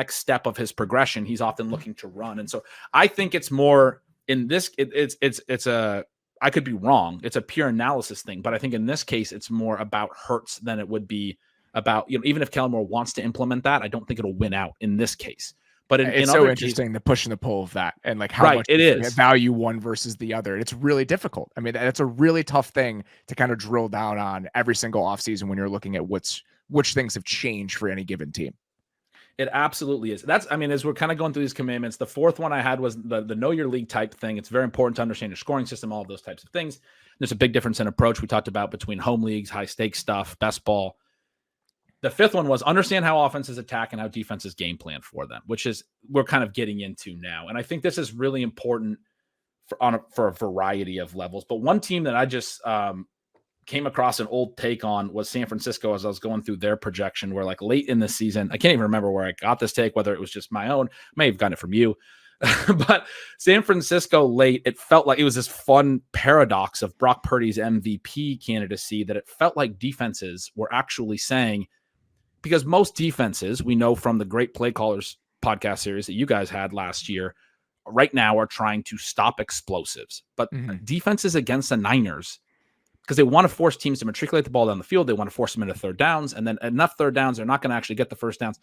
step of his progression. He's often looking to run. And so I think it's more in this, I could be wrong. It's a pure analysis thing, but I think in this case, it's more about Hurts than it would be about, even if Kellen Moore wants to implement that, I don't think it'll win out in this case. But it's
so interesting, the push and the pull of that and like how much
it is
value one versus the other. It's really difficult. I mean, that's a really tough thing to kind of drill down on every single offseason when you're looking at which things have changed for any given team.
It absolutely is. As we're kind of going through these commandments, the fourth one I had was the know your league type thing. It's very important to understand your scoring system, all of those types of things. There's a big difference in approach we talked about between home leagues, high stakes stuff, best ball. The fifth one was understand how offenses attack and how defenses game plan for them, which is we're kind of getting into now. And I think this is really important for a variety of levels. But one team that I just came across an old take on was San Francisco as I was going through their projection where like late in the season, I can't even remember where I got this take, whether it was just my own, may have gotten it from you, but San Francisco late, it felt like it was this fun paradox of Brock Purdy's MVP candidacy that it felt like defenses were actually saying, because most defenses we know from the Great Play Callers podcast series that you guys had last year right now are trying to stop explosives, but defenses against the Niners, because they want to force teams to matriculate the ball down the field. They want to force them into third downs, and then enough third downs, they're not going to actually get the first downs.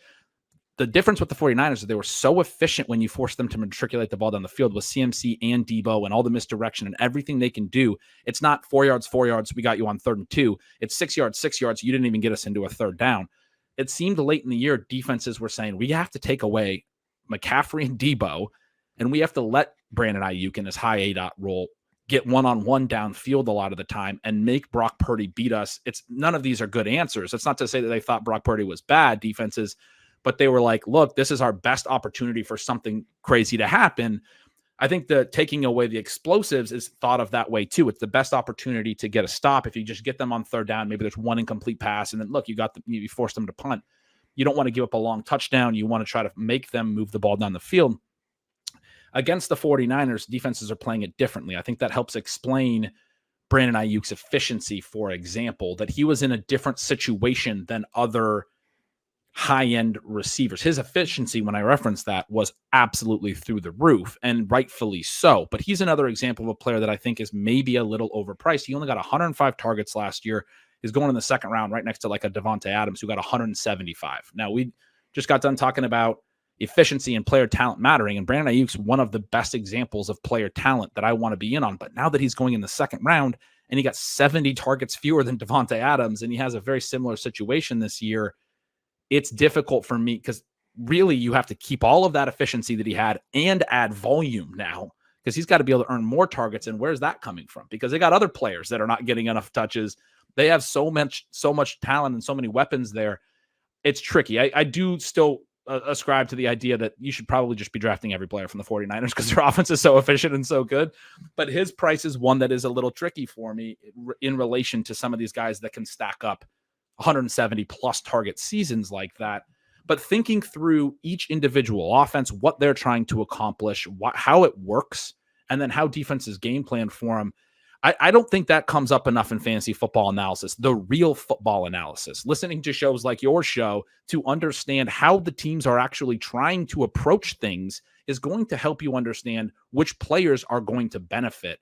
The difference with the 49ers is they were so efficient when you forced them to matriculate the ball down the field with CMC and Debo and all the misdirection and everything they can do. It's not 4 yards, we got you on 3rd and 2. It's 6 yards, you didn't even get us into a third down. It seemed late in the year, defenses were saying, we have to take away McCaffrey and Debo, and we have to let Brandon Ayuk in his high A-dot role get one-on-one downfield a lot of the time and make Brock Purdy beat us. None of these are good answers. It's not to say that they thought Brock Purdy was bad defenses, but they were like, look, this is our best opportunity for something crazy to happen. I think the taking away the explosives is thought of that way too. It's the best opportunity to get a stop. If you just get them on third down, maybe there's one incomplete pass, and then look, you forced them to punt. You don't want to give up a long touchdown. You want to try to make them move the ball down the field. Against the 49ers, defenses are playing it differently. I think that helps explain Brandon Ayuk's efficiency, for example, that he was in a different situation than other high-end receivers. His efficiency, when I referenced that, was absolutely through the roof, and rightfully so. But he's another example of a player that I think is maybe a little overpriced. He only got 105 targets last year. He's going in the second round right next to like a Devontae Adams who got 175. Now, we just got done talking about efficiency and player talent mattering, and Brandon Ayuk's one of the best examples of player talent that I want to be in on. But now that he's going in the second round and he got 70 targets fewer than Devontae Adams, and he has a very similar situation this year, it's difficult for me because really you have to keep all of that efficiency that he had and add volume now, because he's got to be able to earn more targets. And where's that coming from? Because they got other players that are not getting enough touches. They have so much talent and so many weapons there. It's tricky. I do still ascribe to the idea that you should probably just be drafting every player from the 49ers because their offense is so efficient and so good. But his price is one that is a little tricky for me in relation to some of these guys that can stack up 170 plus target seasons like that. But thinking through each individual offense, what they're trying to accomplish, how it works, and then how defenses game plan for them, I don't think that comes up enough in fantasy football analysis, the real football analysis, listening to shows like your show to understand how the teams are actually trying to approach things is going to help you understand which players are going to benefit.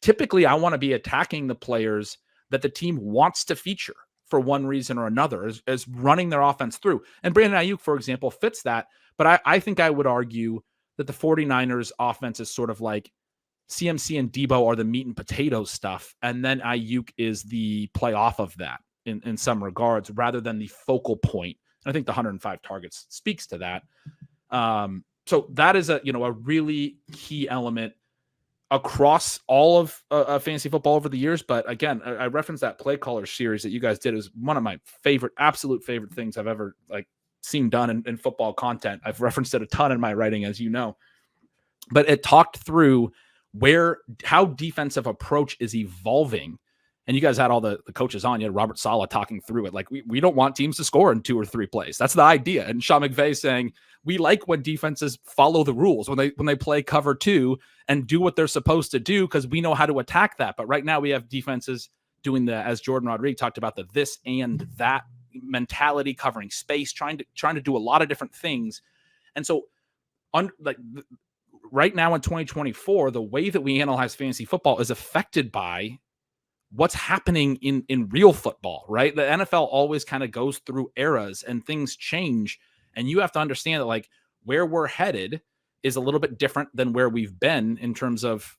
Typically, I want to be attacking the players that the team wants to feature for one reason or another, as running their offense through. And Brandon Ayuk, for example, fits that. But I think I would argue that the 49ers offense is sort of like CMC and Debo are the meat and potatoes stuff, and then Ayuk is the play off of that in some regards, rather than the focal point. And I think the 105 targets speaks to that. So that is a really key element across all of fantasy football over the years. But again, I referenced that play caller series that you guys did. Is one of my absolute favorite things I've ever seen done in football content. I've referenced it a ton in my writing, as you know, but it talked through how defensive approach is evolving. And you guys had all the coaches on. You had Robert Saleh talking through it. Like, we don't want teams to score in 2 or 3 plays. That's the idea. And Sean McVay saying, we like when defenses follow the rules, when they play cover 2 and do what they're supposed to do, because we know how to attack that. But right now we have defenses doing as Jordan Rodriguez talked about, the this and that mentality, covering space, trying to do a lot of different things. And so right now in 2024, the way that we analyze fantasy football is affected by what's happening in real football, right? The NFL always kind of goes through eras and things change. And you have to understand that where we're headed is a little bit different than where we've been in terms of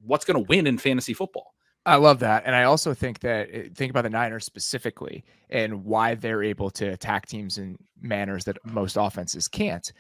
what's going to win in fantasy football.
I love that. And I also think about the Niners specifically and why they're able to attack teams in manners that most offenses can't.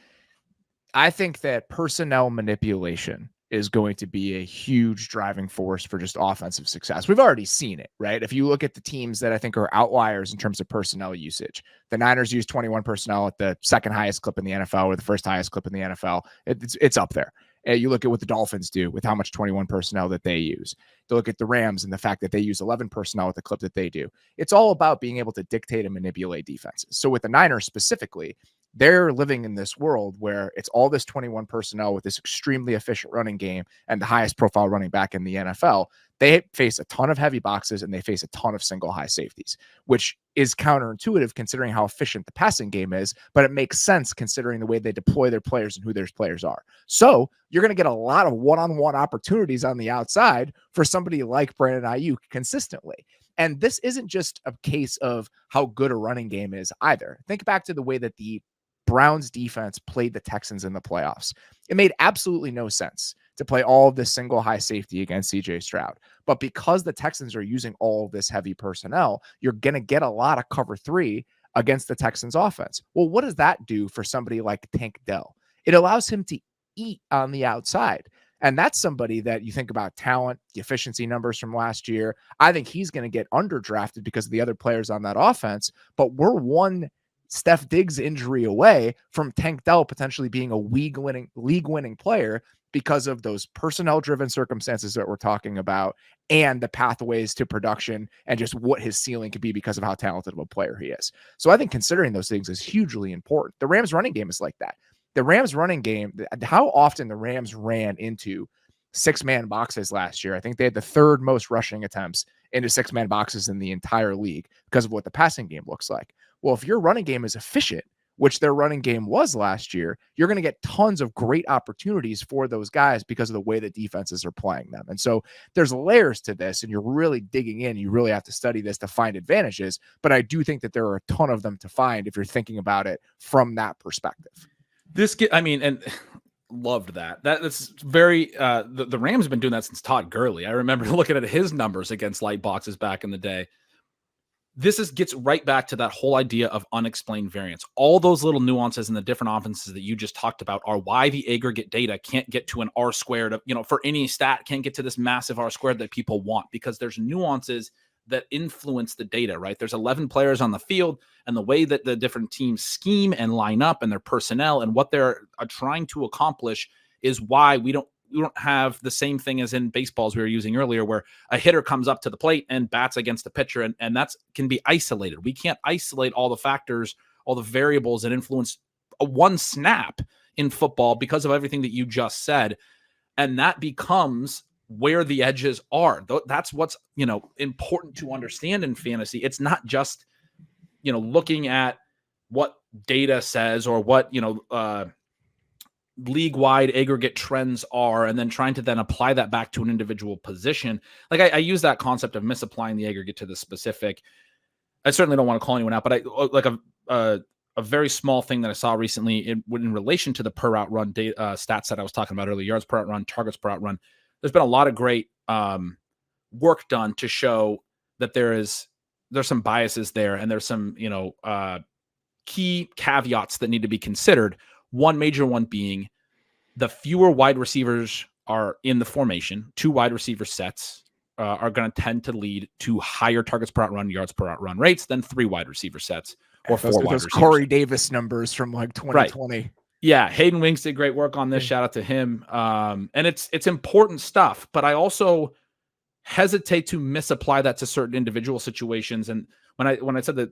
I think that personnel manipulation is going to be a huge driving force for just offensive success. We've already seen it, right? If you look at the teams that I think are outliers in terms of personnel usage, the Niners use 21 personnel at the second highest clip in the NFL, or the first highest clip in the NFL. It's up there. You look at what the Dolphins do with how much 21 personnel that they use. To look at the Rams and the fact that they use 11 personnel at the clip that they do. It's all about being able to dictate and manipulate defenses. So with the Niners specifically, they're living in this world where it's all this 21 personnel with this extremely efficient running game and the highest profile running back in the NFL. They face a ton of heavy boxes and they face a ton of single high safeties, which is counterintuitive considering how efficient the passing game is, but it makes sense considering the way they deploy their players and who their players are. So you're going to get a lot of one-on-one opportunities on the outside for somebody like Brandon Ayuk consistently. And this isn't just a case of how good a running game is either. Think back to the way that the Browns defense played the Texans in the playoffs. It made absolutely no sense to play all of this single high safety against CJ Stroud. But because the Texans are using all of this heavy personnel, you're going to get a lot of cover 3 against the Texans offense. Well, what does that do for somebody like Tank Dell? It allows him to eat on the outside. And that's somebody that you think about talent, the efficiency numbers from last year. I think he's going to get underdrafted because of the other players on that offense, but we're one Steph Diggs injury away from Tank Dell potentially being a league-winning player because of those personnel driven circumstances that we're talking about and the pathways to production and just what his ceiling could be because of how talented of a player he is. So I think considering those things is hugely important. The Rams running game is like that. The Rams running game, how often the Rams ran into 6-man boxes last year. I think they had the 3rd most rushing attempts into 6-man boxes in the entire league because of what the passing game looks like. Well, if your running game is efficient, which their running game was last year, you're going to get tons of great opportunities for those guys because of the way that defenses are playing them. And so there's layers to this, and you're really digging in. You really have to study this to find advantages. But I do think that there are a ton of them to find if you're thinking about it from that perspective.
And loved that. That's very the Rams have been doing that since Todd Gurley. I remember looking at his numbers against light boxes back in the day. This gets right back to that whole idea of unexplained variance. All those little nuances in the different offenses that you just talked about are why the aggregate data can't get to an R squared of, for any stat can't get to this massive R squared that people want, because there's nuances that influence the data, right? There's 11 players on the field, and the way that the different teams scheme and line up and their personnel and what they're trying to accomplish is why we don't have the same thing as in baseballs we were using earlier, where a hitter comes up to the plate and bats against the pitcher, and that's can be isolated. We can't isolate all the factors, all the variables that influence one snap in football because of everything that you just said. And that becomes where the edges are. That's what's, important to understand in fantasy. It's not just, looking at what data says or what, league-wide aggregate trends are, and then trying to then apply that back to an individual position. Like I use that concept of misapplying the aggregate to the specific. I certainly don't want to call anyone out, but a very small thing that I saw recently in relation to the per route run data, stats that I was talking about earlier, yards per route run, targets per route run. There's been a lot of great work done to show that there's some biases there, and there's some key caveats that need to be considered. One major one being the fewer wide receivers are in the formation, 2 wide receiver sets are going to tend to lead to higher targets per out run, yards per out run rates than 3 wide receiver sets or 4 wide receiver
Corey
sets.
Davis numbers from like 2020.
Right. Yeah, Hayden Winks did great work on this. Shout out to him. And it's important stuff, but I also hesitate to misapply that to certain individual situations. And when I said that,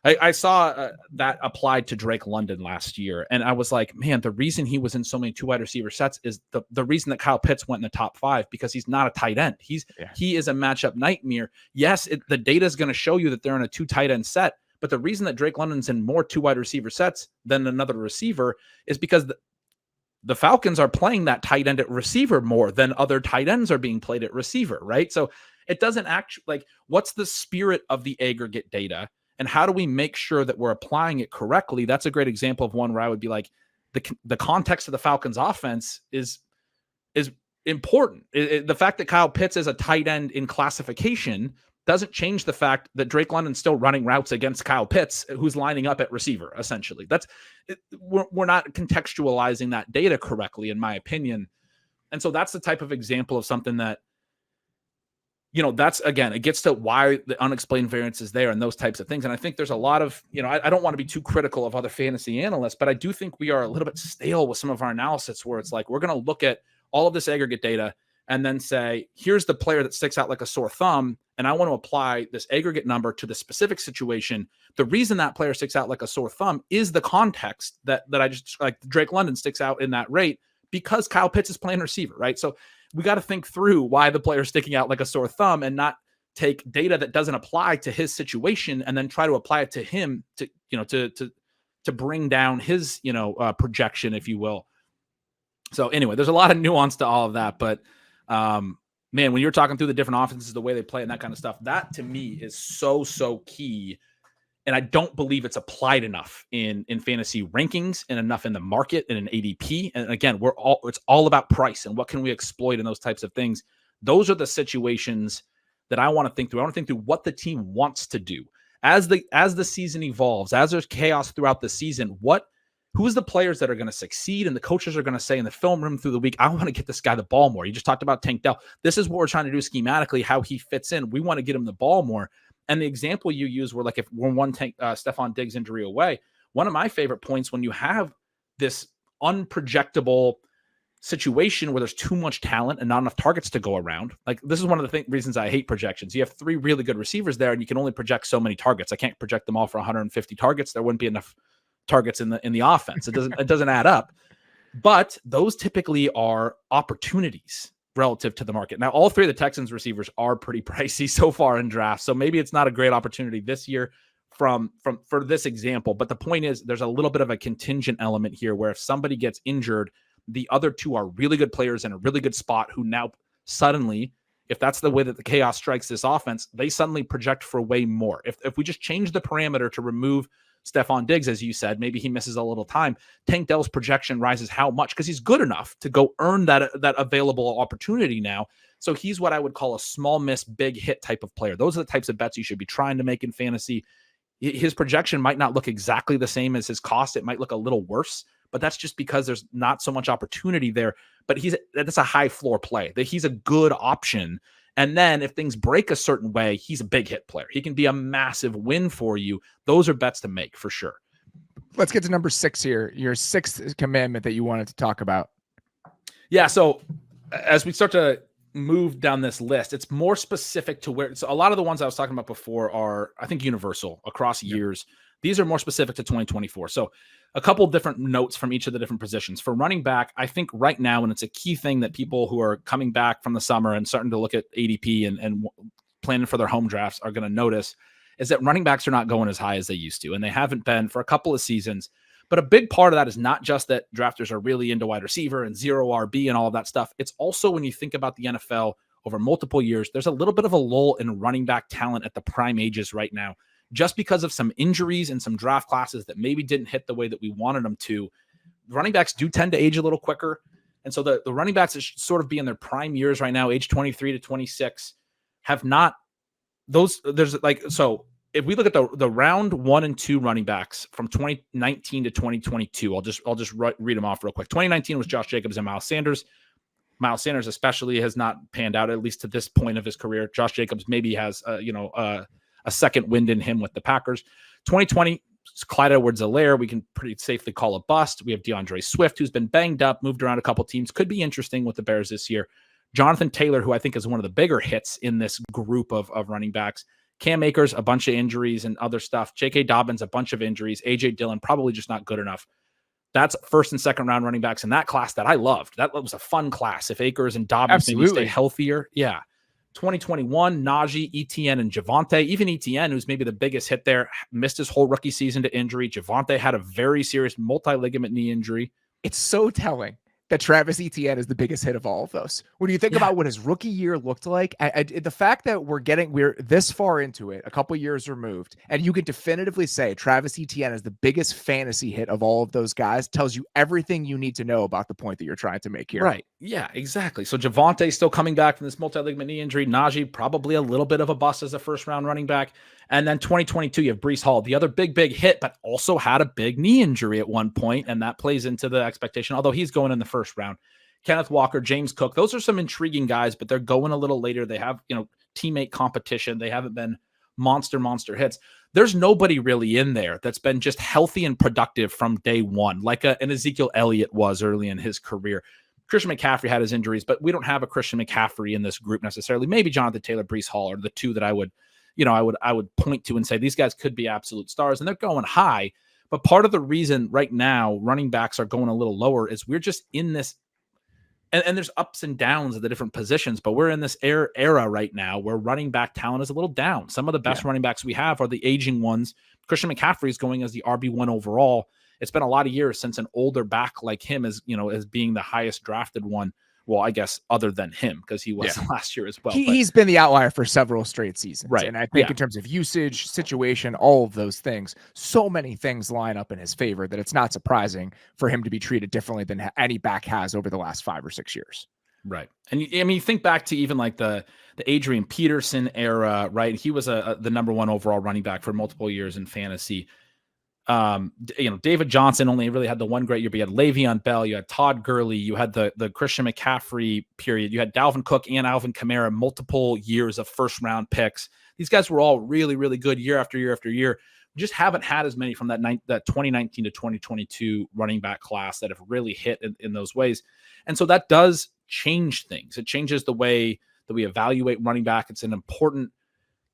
I saw that applied to Drake London last year, and I was like, man, the reason he was in so many 2 wide receiver sets is the reason that Kyle Pitts went in the top 5, because he's not a tight end. He is a matchup nightmare. Yes, the data is going to show you that they're in a 2 tight end set, but the reason that Drake London's in more 2 wide receiver sets than another receiver is because the Falcons are playing that tight end at receiver more than other tight ends are being played at receiver, right? So it doesn't actually, like, what's the spirit of the aggregate data? And how do we make sure that we're applying it correctly? That's a great example of one where I would be like, the context of the Falcons offense is important. The fact that Kyle Pitts is a tight end in classification doesn't change the fact that Drake London's still running routes against Kyle Pitts, who's lining up at receiver, essentially. We're not contextualizing that data correctly, in my opinion. And so that's the type of example of something that, that's, again, it gets to why the unexplained variance is there and those types of things. And I think there's a lot of, I don't want to be too critical of other fantasy analysts, but I do think we are a little bit stale with some of our analysis, where it's like, we're going to look at all of this aggregate data and then say, here's the player that sticks out like a sore thumb, and I want to apply this aggregate number to the specific situation. The reason that player sticks out like a sore thumb is the context that I just, like, Drake London sticks out in that rate because Kyle Pitts is playing receiver, right? So we got to think through why the player is sticking out like a sore thumb, and not take data that doesn't apply to his situation and then try to apply it to him to bring down his, projection, if you will. So anyway, there's a lot of nuance to all of that, but man, when you're talking through the different offenses, the way they play and that kind of stuff, that to me is so key. And I don't believe it's applied enough in fantasy rankings and enough in the market and in ADP. And again, it's all about price and what can we exploit in those types of things. Those are the situations that I want to think through. I want to think through what the team wants to do as the season evolves, as there's chaos throughout the season. Who's the players that are going to succeed? And the coaches are going to say in the film room through the week, I want to get this guy the ball more. You just talked about Tank Dell. This is what we're trying to do schematically, how he fits in. We want to get him the ball more. And the example you use were like, if we're one Stephon Diggs injury away, one of my favorite points when you have this unprojectable situation where there's too much talent and not enough targets to go around. Like, this is one of the reasons I hate projections. You have 3 really good receivers there, and you can only project so many targets. I can't project them all for 150 targets. There wouldn't be enough targets in the offense. It doesn't add up. But those typically are opportunities relative to the market. Now, all 3 of the Texans receivers are pretty pricey so far in drafts, so maybe it's not a great opportunity this year for this example. But the point is, there's a little bit of a contingent element here where if somebody gets injured, the other 2 are really good players in a really good spot who now suddenly, if that's the way that the chaos strikes this offense, they suddenly project for way more. If we just change the parameter to remove Stephon Diggs, as you said, maybe he misses a little time, Tank Dell's projection rises how much? Because he's good enough to go earn that available opportunity now. So he's what I would call a small miss, big hit type of player. Those are the types of bets you should be trying to make in fantasy. His projection might not look exactly the same as his cost. It might look a little worse, but that's just because there's not so much opportunity there. But that's a high floor play. That he's a good option. And then if things break a certain way, he's a big hit player. He can be a massive win for you. Those are bets to make for sure.
Let's get to number 6 here. Your 6th commandment that you wanted to talk about.
Yeah. So as we start to move down this list, it's more specific to where. So a lot of the ones I was talking about before are, I think, universal across years. These are more specific to 2024. So a couple different notes from each of the different positions. For running back, I think right now, and it's a key thing that people who are coming back from the summer and starting to look at ADP and planning for their home drafts are going to notice, is that running backs are not going as high as they used to, and they haven't been for a couple of seasons. But a big part of that is not just that drafters are really into wide receiver and zero RB and all of that stuff. It's also when you think about the NFL over multiple years, there's a little bit of a lull in running back talent at the prime ages right now, just because of some injuries and some draft classes that maybe didn't hit the way that we wanted them to. Running backs do tend to age a little quicker. And so the running backs that should sort of be in their prime years right now, age 23 to 26, have not those. There's like, so if we look at the round 1 and 2 running backs from 2019 to 2022, I'll just read them off real quick. 2019 was Josh Jacobs and Miles Sanders. Miles Sanders especially has not panned out, at least to this point of his career. Josh Jacobs maybe has, a second wind in him with the Packers. 2020, Clyde Edwards-Helaire, we can pretty safely call a bust. We have DeAndre Swift, who's been banged up, moved around a couple teams, could be interesting with the Bears this year. Jonathan Taylor, who I think is one of the bigger hits in this group of running backs. Cam Akers, a bunch of injuries and other stuff. J.K. Dobbins, a bunch of injuries. A.J. Dillon, probably just not good enough. That's first and second round running backs in that class that I loved. That was a fun class. If Akers and Dobbins maybe stay healthier. Yeah. 2021, Najee, Etienne, and Javonte. Even Etienne, who's maybe the biggest hit there, missed his whole rookie season to injury. Javonte had a very serious multi-ligament knee injury.
It's so telling that Travis Etienne is the biggest hit of all of those. When you think about what his rookie year looked like, the fact that we're this far into it, a couple years removed, and you can definitively say Travis Etienne is the biggest fantasy hit of all of those guys, tells you everything you need to know about the point that you're trying to make here.
Right. Yeah, exactly. So Javonte still coming back from this multi-ligament knee injury. Najee, probably a little bit of a bust as a first-round running back. And then 2022, you have Breece Hall, the other big hit, but also had a big knee injury at one point, and that plays into the expectation, although he's going in the first round. Kenneth Walker, James Cook, those are some intriguing guys, but they're going a little later. They have, teammate competition. They haven't been monster hits. There's nobody really in there that's been just healthy and productive from day one, like an Ezekiel Elliott was early in his career. Christian McCaffrey had his injuries, but we don't have a Christian McCaffrey in this group necessarily. Maybe Jonathan Taylor, Breece Hall are the two that I would point to and say these guys could be absolute stars, and they're going high. But part of the reason right now running backs are going a little lower is we're just in this, and there's ups and downs of the different positions, but we're in this era right now where running back talent is a little down. Some of the best running backs we have are the aging ones. Christian McCaffrey is going as the RB1 overall. It's been a lot of years since an older back like him as being the highest drafted one. Well, I guess other than him, because he was last year as well.
He's been the outlier for several straight seasons.
Right.
And I think in terms of usage, situation, all of those things, so many things line up in his favor that it's not surprising for him to be treated differently than any back has over the last 5 or 6 years.
Right. And I mean, you think back to even like the Adrian Peterson era, right? He was the number 1 overall running back for multiple years in fantasy. David Johnson only really had the one great year, but you had Le'Veon Bell, you had Todd Gurley, you had the Christian McCaffrey period, you had Dalvin Cook and Alvin Kamara, multiple years of first round picks. These guys were all really, really good year after year after year. We just haven't had as many from that 2019 to 2022 running back class that have really hit in those ways. And so that does change things. It changes the way that we evaluate running back. It's an important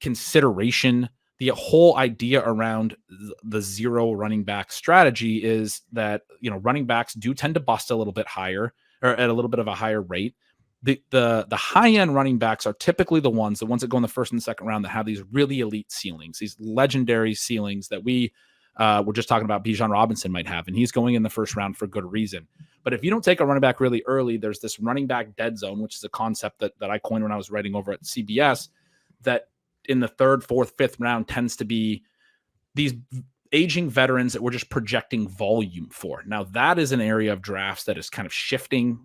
consideration. The whole idea around the zero running back strategy is that, running backs do tend to bust a little bit higher, or at a little bit of a higher rate. The high end running backs are typically the ones that go in the first and second round that have these really elite ceilings, these legendary ceilings that we were just talking about Bijan Robinson might have, and he's going in the first round for good reason. But if you don't take a running back really early, there's this running back dead zone, which is a concept that I coined when I was writing over at CBS, that in the third, fourth, fifth round tends to be these aging veterans that we're just projecting volume for. Now, that is an area of drafts that is kind of shifting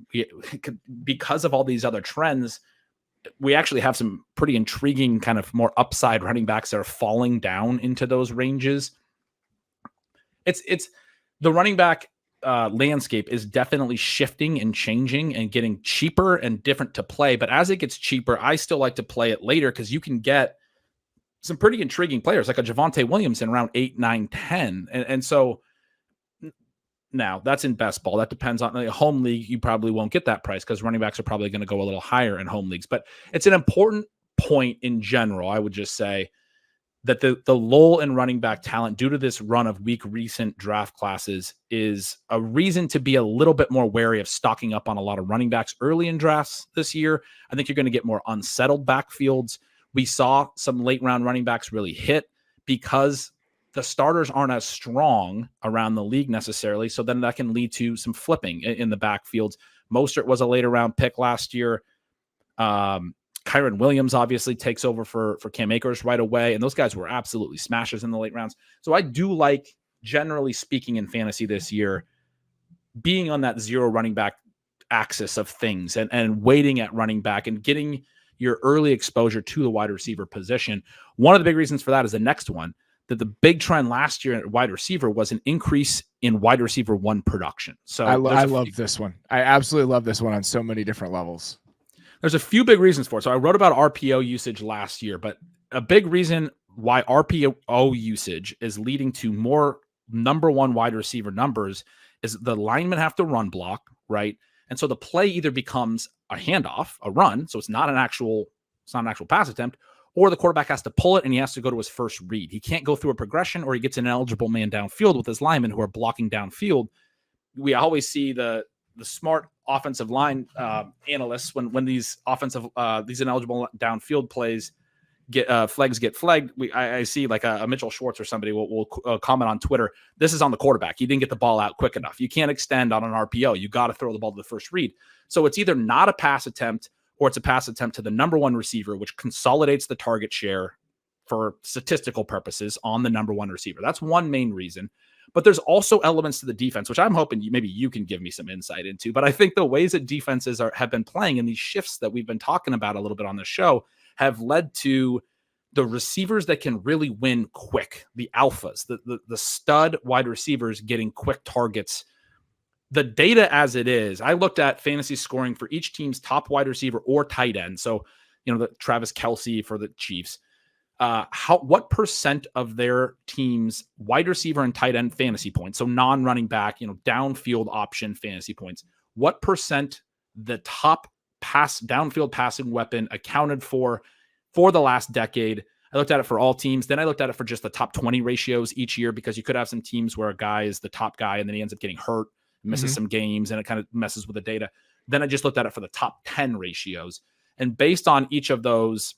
because of all these other trends. We actually have some pretty intriguing kind of more upside running backs that are falling down into those ranges. It's the running back landscape is definitely shifting and changing and getting cheaper and different to play. But as it gets cheaper, I still like to play it later because you can get some pretty intriguing players like a Javonte Williams in round 8, 9, 10. And so now that's in best ball. That depends on a home league. You probably won't get that price because running backs are probably going to go a little higher in home leagues. But it's an important point in general, I would just say, that the lull in running back talent due to this run of weak recent draft classes is a reason to be a little bit more wary of stocking up on a lot of running backs early in drafts this year. I think you're going to get more unsettled backfields. We saw some late round running backs really hit because the starters aren't as strong around the league necessarily. So then that can lead to some flipping in the backfields. Mostert was a later round pick last year. Kyron Williams obviously takes over for Cam Akers right away. And those guys were absolutely smashers in the late rounds. So I do like, generally speaking, in fantasy this year, being on that zero running back axis of things and waiting at running back and getting your early exposure to the wide receiver position. One of the big reasons for that is the next one, that the big trend last year at wide receiver was an increase in wide receiver one production. So
I love this one. I absolutely love this one on so many different levels.
There's a few big reasons for it. So I wrote about RPO usage last year, but a big reason why RPO usage is leading to more number one wide receiver numbers is the linemen have to run block, right? And so the play either becomes a handoff, a run, so it's not an actual pass attempt, or the quarterback has to pull it and he has to go to his first read. He can't go through a progression, or he gets an eligible man downfield with his linemen who are blocking downfield. We always see the smart offensive line analysts when these ineligible downfield plays flags get flagged. I see like a Mitchell Schwartz or somebody will comment on Twitter, this is on the quarterback. He didn't get the ball out quick enough. You can't extend on an RPO. You got to throw the ball to the first read. So it's either not a pass attempt or it's a pass attempt to the number one receiver, which consolidates the target share for statistical purposes on the number one receiver. That's one main reason. But there's also elements to the defense, which I'm hoping maybe you can give me some insight into. But I think the ways that defenses have been playing and these shifts that we've been talking about a little bit on the show have led to the receivers that can really win quick, the alphas, the stud wide receivers getting quick targets. The data as it is, I looked at fantasy scoring for each team's top wide receiver or tight end. So, the Travis Kelce for the Chiefs. What percent of their team's wide receiver and tight end fantasy points, so non-running back, downfield option fantasy points, what percent the top downfield passing weapon accounted for the last decade? I looked at it for all teams. Then I looked at it for just the top 20 ratios each year, because you could have some teams where a guy is the top guy and then he ends up getting hurt, misses some games, and it kind of messes with the data. Then I just looked at it for the top 10 ratios. And based on each of those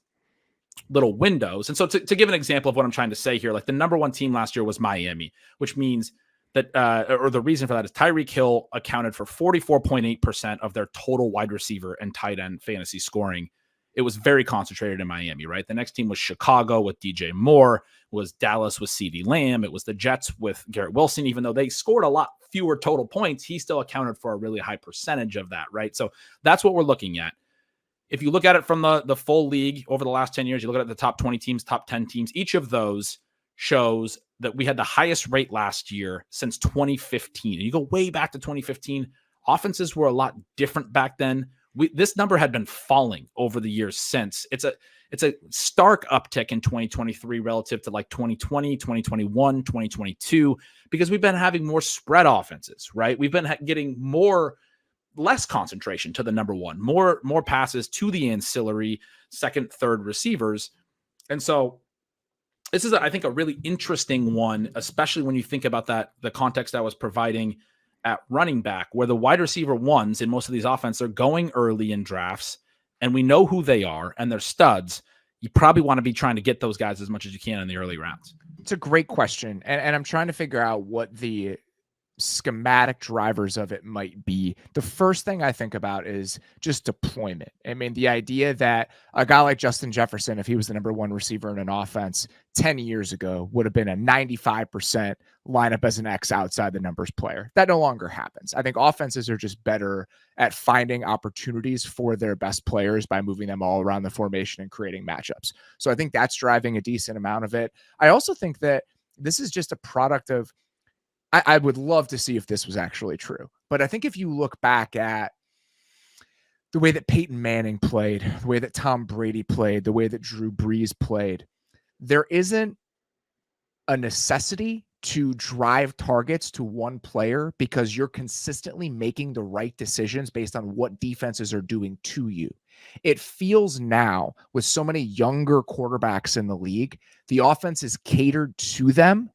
little windows. And so to give an example of what I'm trying to say here, like the number one team last year was Miami, which means that, or the reason for that is Tyreek Hill accounted for 44.8% of their total wide receiver and tight end fantasy scoring. It was very concentrated in Miami, right? The next team was Chicago with DJ Moore, was Dallas with CeeDee Lamb. It was the Jets with Garrett Wilson. Even though they scored a lot fewer total points, he still accounted for a really high percentage of that, right? So that's what we're looking at. If you look at it from the full league over the last 10 years, you look at the top 20 teams, top 10 teams, each of those shows that we had the highest rate last year since 2015. And you go way back to 2015, offenses were a lot different back then. This number had been falling over the years since. It's a stark uptick in 2023 relative to like 2020, 2021, 2022, because we've been having more spread offenses, right? We've been getting less concentration to the number one, more passes to the ancillary second, third receivers. And so this is, I think, a really interesting one, especially when you think about the context I was providing at running back, where the wide receiver ones in most of these offenses are going early in drafts, and we know who they are, and they're studs. You probably want to be trying to get those guys as much as you can in the early rounds.
It's a great question. And I'm trying to figure out what the schematic drivers of it might be. The first thing I think about is just deployment. I mean, the idea that a guy like Justin Jefferson, if he was the number one receiver in an offense 10 years ago, would have been a 95% lineup as an X outside the numbers player. That no longer happens. I think offenses are just better at finding opportunities for their best players by moving them all around the formation and creating matchups. So I think that's driving a decent amount of it. I also think that this is just a product of, I would love to see if this was actually true. But I think if you look back at the way that Peyton Manning played, the way that Tom Brady played, the way that Drew Brees played, there isn't a necessity to drive targets to one player because you're consistently making the right decisions based on what defenses are doing to you. It feels now, with so many younger quarterbacks in the league, the offense is catered to them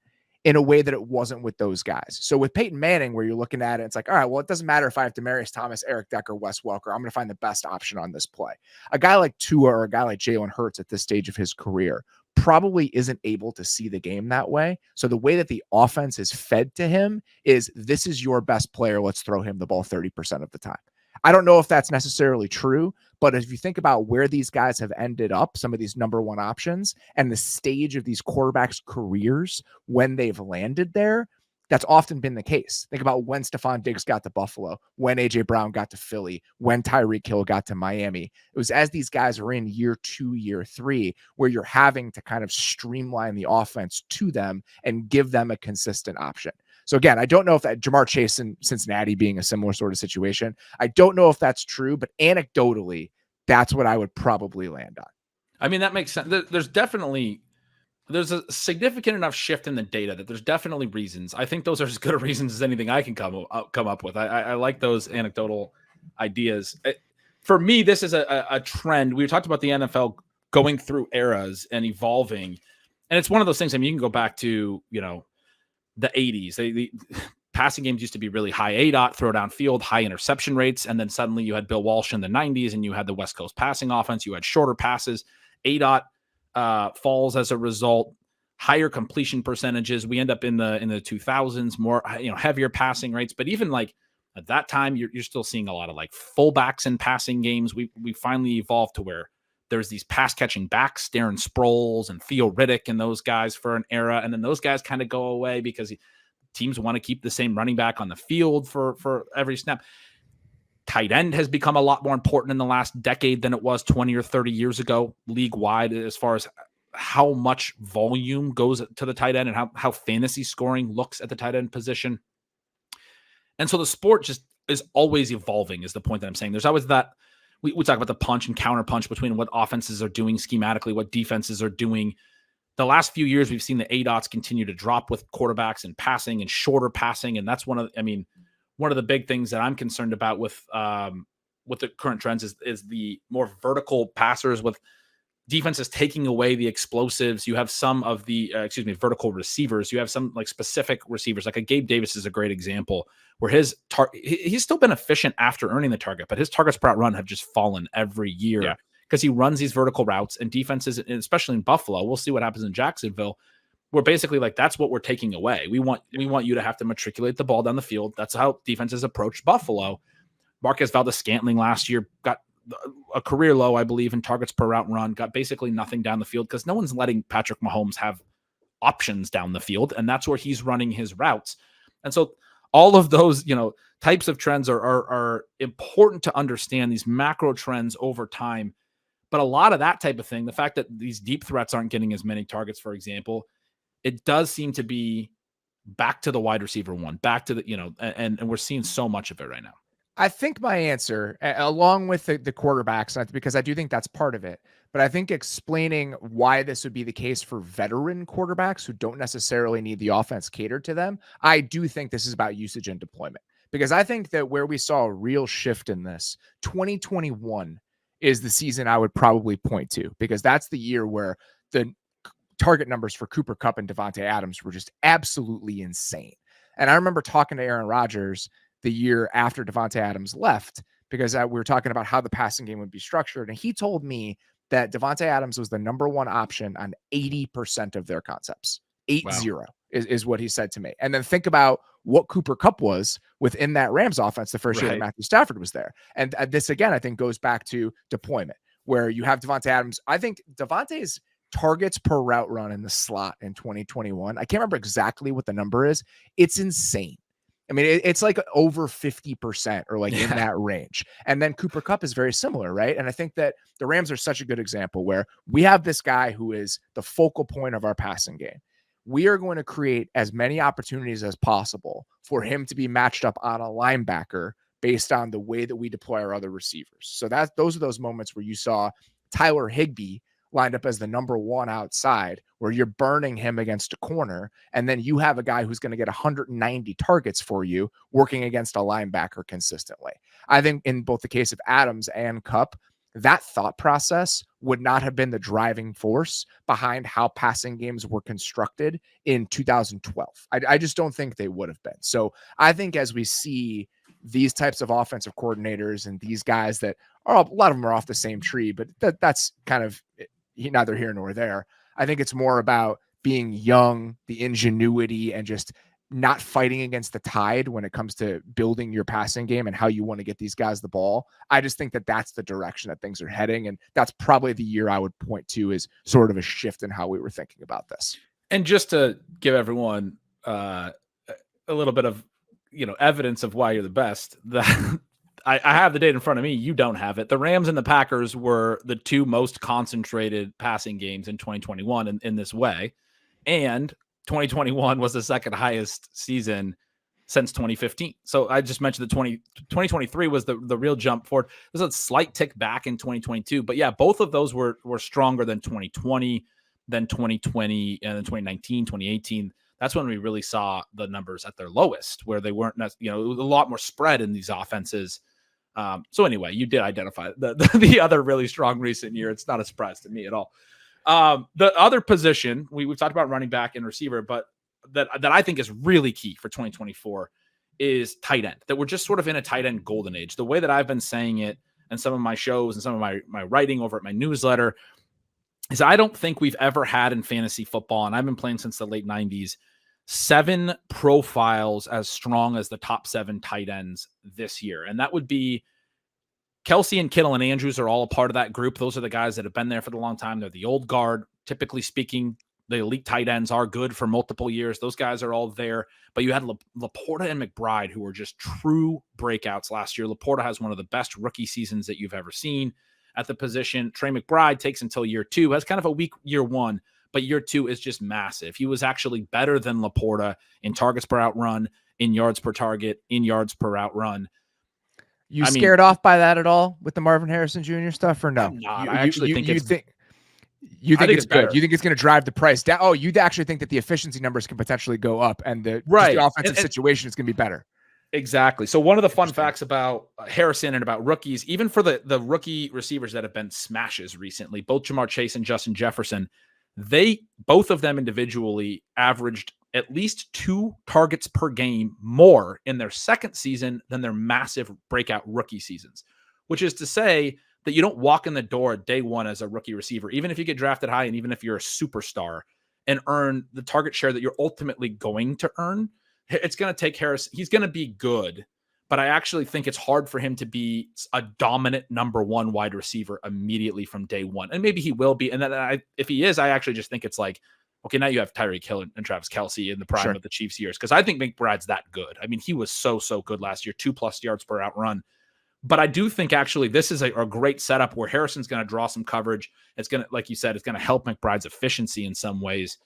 in a way that it wasn't with those guys. So with Peyton Manning, where you're looking at it, it's like, all right, well, it doesn't matter if I have Demaryius Thomas, Eric Decker, Wes Welker. I'm going to find the best option on this play. A guy like Tua or a guy like Jalen Hurts at this stage of his career probably isn't able to see the game that way. So the way that the offense is fed to him is, this is your best player. Let's throw him the ball 30% of the time. I don't know if that's necessarily true, but if you think about where these guys have ended up, some of these number one options, and the stage of these quarterbacks' careers when they've landed there, that's often been the case. Think about when Stephon Diggs got to Buffalo, when A.J. Brown got to Philly, when Tyreek Hill got to Miami. It was as these guys are in year 2, year 3, where you're having to kind of streamline the offense to them and give them a consistent option. So again, I don't know if that Jamar Chase in Cincinnati being a similar sort of situation, I don't know if that's true, but anecdotally, that's what I would probably land on.
I mean, that makes sense. There's a significant enough shift in the data that there's definitely reasons. I think those are as good a reasons as anything I can come up with. I like those anecdotal ideas. For me, this is a trend. We talked about the NFL going through eras and evolving, and it's one of those things. I mean, you can go back to, the 80s. The passing games used to be really high ADOT, throw downfield, high interception rates. And then suddenly you had Bill Walsh in the 90s and you had the West Coast passing offense. You had shorter passes. ADOT falls as a result, higher completion percentages. We end up in the 2000s, more, heavier passing rates. But even like at that time, you're still seeing a lot of like fullbacks in passing games. We finally evolved to where there's these pass catching backs, Darren Sproles and Theo Riddick and those guys for an era. And then those guys kind of go away because teams want to keep the same running back on the field for every snap. Tight end has become a lot more important in the last decade than it was 20 or 30 years ago, league wide, as far as how much volume goes to the tight end and how fantasy scoring looks at the tight end position. And so the sport just is always evolving, is the point that I'm saying. There's always that. We talk about the punch and counter punch between what offenses are doing schematically, what defenses are doing. The last few years, we've seen the ADOTs continue to drop with quarterbacks and passing and shorter passing. And that's one of the big things that I'm concerned about with the current trends is the more vertical passers, with defenses taking away the explosives. You have some of the, vertical receivers. You have some like specific receivers, like a Gabe Davis is a great example, where he's still been efficient after earning the target, but his targets per run have just fallen every year because he runs these vertical routes, and defenses, especially in Buffalo, we'll see what happens in Jacksonville. We're basically like, that's what we're taking away. We want you to have to matriculate the ball down the field. That's how defenses approach Buffalo. Marquez Valdes-Scantling last year got a career low, I believe, in targets per route run, got basically nothing down the field because no one's letting Patrick Mahomes have options down the field, and that's where he's running his routes. And so all of those, types of trends are important to understand, these macro trends over time. But a lot of that type of thing, the fact that these deep threats aren't getting as many targets, for example, it does seem to be back to the wide receiver one, back to the, and we're seeing so much of it right now.
I think my answer, along with the quarterbacks, because I do think that's part of it, but I think explaining why this would be the case for veteran quarterbacks who don't necessarily need the offense catered to them, I do think this is about usage and deployment. Because I think that where we saw a real shift in this, 2021 is the season I would probably point to, because that's the year where the target numbers for Cooper Kupp and Devontae Adams were just absolutely insane. And I remember talking to Aaron Rodgers the year after Devontae Adams left, because we were talking about how the passing game would be structured. And he told me that Devontae Adams was the number one option on 80% of their concepts. 80
Wow.
is what he said to me. And then think about what Cooper Kupp was within that Rams offense the first year that Matthew Stafford was there. And this, again, I think goes back to deployment, where you have Devontae Adams. I think Devontae's targets per route run in the slot in 2021, I can't remember exactly what the number is. It's insane. I mean, it's like over 50% or like in that range. And then Cooper Kupp is very similar, right? And I think that the Rams are such a good example where we have this guy who is the focal point of our passing game. We are going to create as many opportunities as possible for him to be matched up on a linebacker based on the way that we deploy our other receivers. So those are those moments where you saw Tyler Higbee lined up as the number one outside, where you're burning him against a corner, and then you have a guy who's going to get 190 targets for you working against a linebacker consistently. I think in both the case of Adams and Kupp, that thought process would not have been the driving force behind how passing games were constructed in 2012. I just don't think they would have been. So I think as we see these types of offensive coordinators and these guys that are, a lot of them are off the same tree, but that's kind of neither here nor there. I think it's more about being young, the ingenuity, and just not fighting against the tide when it comes to building your passing game and how you want to get these guys the ball. I just think that that's the direction that things are heading. And that's probably the year I would point to as sort of a shift in how we were thinking about this.
And just to give everyone a little bit of, evidence of why you're the best, I have the data in front of me. You don't have it. The Rams and the Packers were the two most concentrated passing games in 2021 in this way. And 2021 was the second highest season since 2015. So I just mentioned 2023 was the real jump forward. There's a slight tick back in 2022. But yeah, both of those were stronger than 2020, than 2020, and then 2019, 2018. That's when we really saw the numbers at their lowest, where they weren't, it was a lot more spread in these offenses. So anyway, you did identify the other really strong recent year. It's not a surprise to me at all. The other position we've talked about running back and receiver, but that I think is really key for 2024 is tight end. That we're just sort of in a tight end golden age. The way that I've been saying it in some of my shows and some of my writing over at my newsletter is I don't think we've ever had in fantasy football, and I've been playing since the late 90s, 7 profiles as strong as the top 7 tight ends this year. And that would be Kelsey and Kittle and Andrews are all a part of that group. Those are the guys that have been there for the long time. They're the old guard. Typically speaking, the elite tight ends are good for multiple years. Those guys are all there. But you had Laporta and McBride, who were just true breakouts last year. Laporta has one of the best rookie seasons that you've ever seen at the position. Trey McBride takes until year 2, has kind of a weak year 1, but year 2 is just massive. He was actually better than Laporta in targets per out run, in yards per target, in yards per out run.
Scared off by that at all with the Marvin Harrison Jr. stuff, or no?
I'm not. I actually think it's
good. You think it's better. You think it's going to drive the price down? Oh, you actually think that the efficiency numbers can potentially go up, and the offensive situation is going to be better.
Exactly. So one of the fun facts about Harrison and about rookies, even for the rookie receivers that have been smashes recently, both Jamar Chase and Justin Jefferson, both of them individually averaged at least 2 targets per game more in their second season than their massive breakout rookie seasons, which is to say that you don't walk in the door at day 1 as a rookie receiver, even if you get drafted high and even if you're a superstar, and earn the target share that you're ultimately going to earn. It's going to take Harris. He's going to be good, but I actually think it's hard for him to be a dominant number 1 wide receiver immediately from day 1. And maybe he will be. And then if he is, I actually just think it's like, okay, now you have Tyreek Hill and Travis Kelce in the prime of the Chiefs years. Cause I think McBride's that good. I mean, he was so good last year, 2+ yards per out run. But I do think actually this is a great setup where Harrison's going to draw some coverage. It's going to, like you said, it's going to help McBride's efficiency in some ways.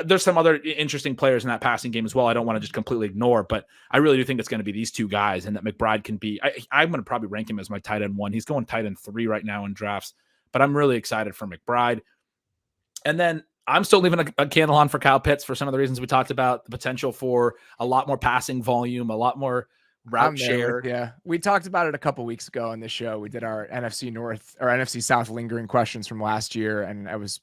there's some other interesting players in that passing game as well. I don't want to just completely ignore, but I really do think it's going to be these two guys, and that McBride can be. I'm going to probably rank him as my tight end 1. He's going tight end 3 right now in drafts, but I'm really excited for McBride. And then I'm still leaving a candle on for Kyle Pitts for some of the reasons we talked about, the potential for a lot more passing volume, a lot more route share.
Yeah, we talked about it a couple weeks ago on this show. We did our NFC North or NFC South lingering questions from last year, and I was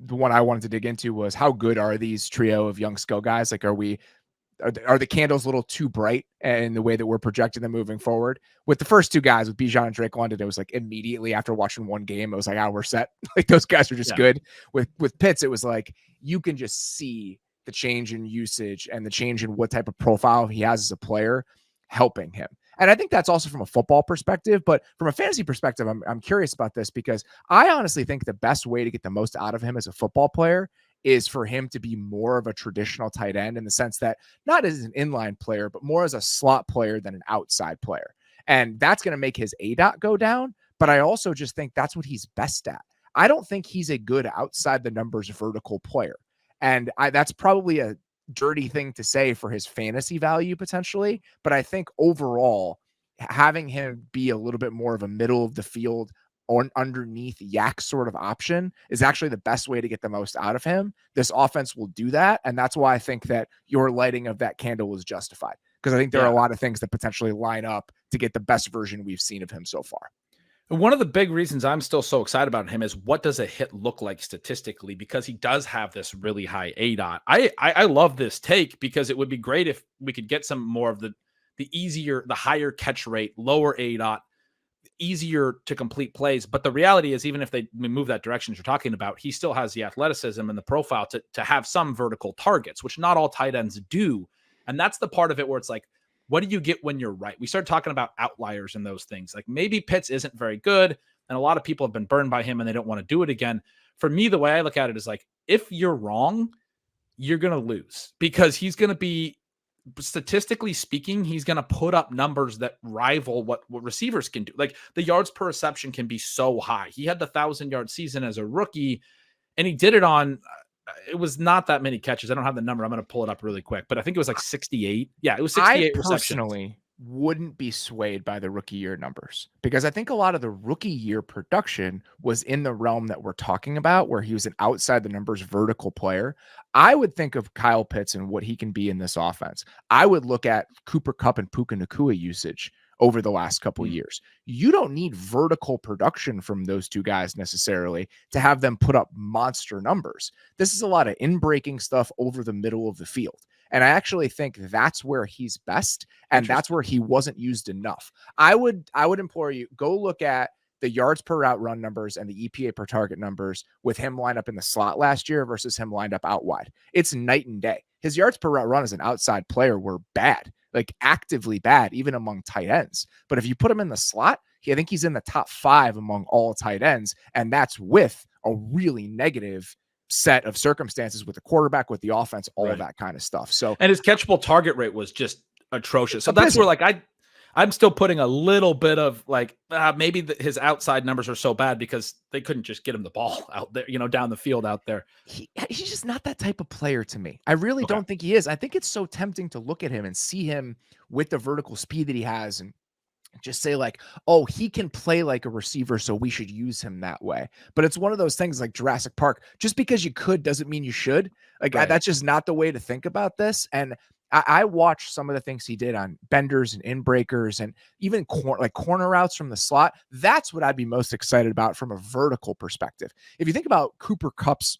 the one I wanted to dig into was how good are these trio of young skill guys? Like, are the candles a little too bright in the way that we're projecting them moving forward? With the first two guys, with Bijan and Drake London, it was like immediately after watching one game, it was like, we're set. Like, those guys are just good. With Pitts, it was like you can just see the change in usage and the change in what type of profile he has as a player helping him. And I think that's also from a football perspective, but from a fantasy perspective, I'm curious about this because I honestly think the best way to get the most out of him as a football player is for him to be more of a traditional tight end, in the sense that not as an inline player, but more as a slot player than an outside player. And that's going to make his ADOT go down. But I also just think that's what he's best at. I don't think he's a good outside the numbers vertical player. And that's probably a dirty thing to say for his fantasy value potentially, but I think overall having him be a little bit more of a middle of the field or underneath yak sort of option is actually the best way to get the most out of him. This offense will do that, and that's why I think that your lighting of that candle was justified, because I think there are a lot of things that potentially line up to get the best version we've seen of him so far.
One of the big reasons I'm still so excited about him is what does a hit look like statistically, because he does have this really high ADOT. I love this take because it would be great if we could get some more of the higher catch rate, lower ADOT, easier to complete plays. But the reality is, even if they move that direction as you're talking about, he still has the athleticism and the profile to have some vertical targets, which not all tight ends do. And that's the part of it where it's like, what do you get when you're right? We started talking about outliers and those things. Like, maybe Pitts isn't very good, and a lot of people have been burned by him and they don't want to do it again. For me, the way I look at it is like, if you're wrong, you're going to lose, because he's going to be, statistically speaking, he's going to put up numbers that rival what receivers can do. Like, the yards per reception can be so high. He had the 1,000-yard season as a rookie, and he did it on, it was not that many catches. I don't have the number. I'm going to pull it up really quick, but I think it was like 68. Yeah, it was 68 receptions.
Personally wouldn't be swayed by the rookie year numbers, because I think a lot of the rookie year production was in the realm that we're talking about, where he was an outside the numbers vertical player. I would think of Kyle Pitts and what he can be in this offense. I would look at Cooper Kupp and Puka Nacua usage over the last couple of years. You don't need vertical production from those two guys necessarily to have them put up monster numbers. This is a lot of in-breaking stuff over the middle of the field. And I actually think that's where he's best, and that's where he wasn't used enough. I would implore you, go look at the yards per route run numbers and the EPA per target numbers with him lined up in the slot last year versus him lined up out wide. It's night and day. His yards per route run as an outside player were bad, like actively bad, even among tight ends. But if you put him in the slot, I think he's in the top 5 among all tight ends, and that's with a really negative set of circumstances with the quarterback, with the offense, all of that kind of stuff. So,
and his catchable target rate was just atrocious. So that's where, like, I'm still putting a little bit of like, maybe his outside numbers are so bad because they couldn't just get him the ball out there, down the field out there.
He's just not that type of player to me. I really don't think he is. I think it's so tempting to look at him and see him with the vertical speed that he has and just say like, oh, he can play like a receiver, so we should use him that way. But it's one of those things like Jurassic Park. Just because you could doesn't mean you should. Like, that's just not the way to think about this. And I watched some of the things he did on benders and in breakers and even corner routes from the slot. That's what I'd be most excited about from a vertical perspective. If you think about Cooper Kupp's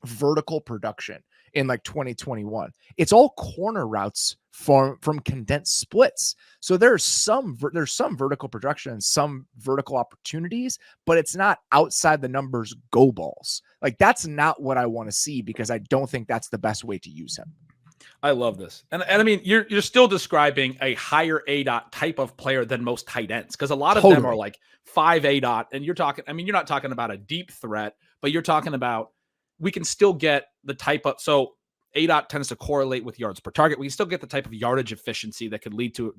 vertical production in like 2021, it's all corner routes from condensed splits. So there's some vertical production and some vertical opportunities, but it's not outside the numbers go balls. Like, that's not what I want to see, because I don't think that's the best way to use him.
I love this. And I mean, you're still describing a higher ADOT type of player than most tight ends, because a lot of them are like 5 ADOT, and you're not talking about a deep threat, but you're talking about, we can still get the type of, so ADOT tends to correlate with yards per target. We can still get the type of yardage efficiency that could lead to,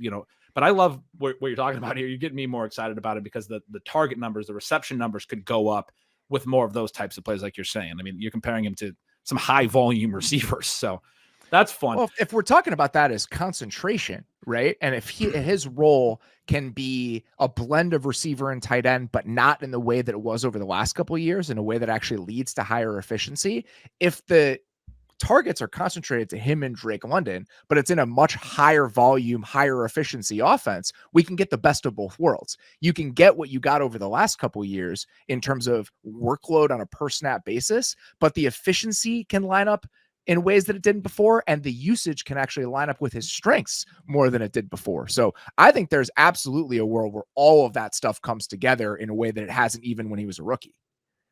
but I love what you're talking about here. You're getting me more excited about it because the target numbers, the reception numbers could go up with more of those types of plays, like you're saying. I mean, you're comparing him to some high volume receivers. So that's fun.
Well, if we're talking about that as concentration, right? And if his role can be a blend of receiver and tight end, but not in the way that it was over the last couple of years, in a way that actually leads to higher efficiency. If the targets are concentrated to him and Drake London, but it's in a much higher volume, higher efficiency offense, we can get the best of both worlds. You can get what you got over the last couple of years in terms of workload on a per snap basis, but the efficiency can line up in ways that it didn't before, and the usage can actually line up with his strengths more than it did before. So I think there's absolutely a world where all of that stuff comes together in a way that it hasn't even when he was a rookie.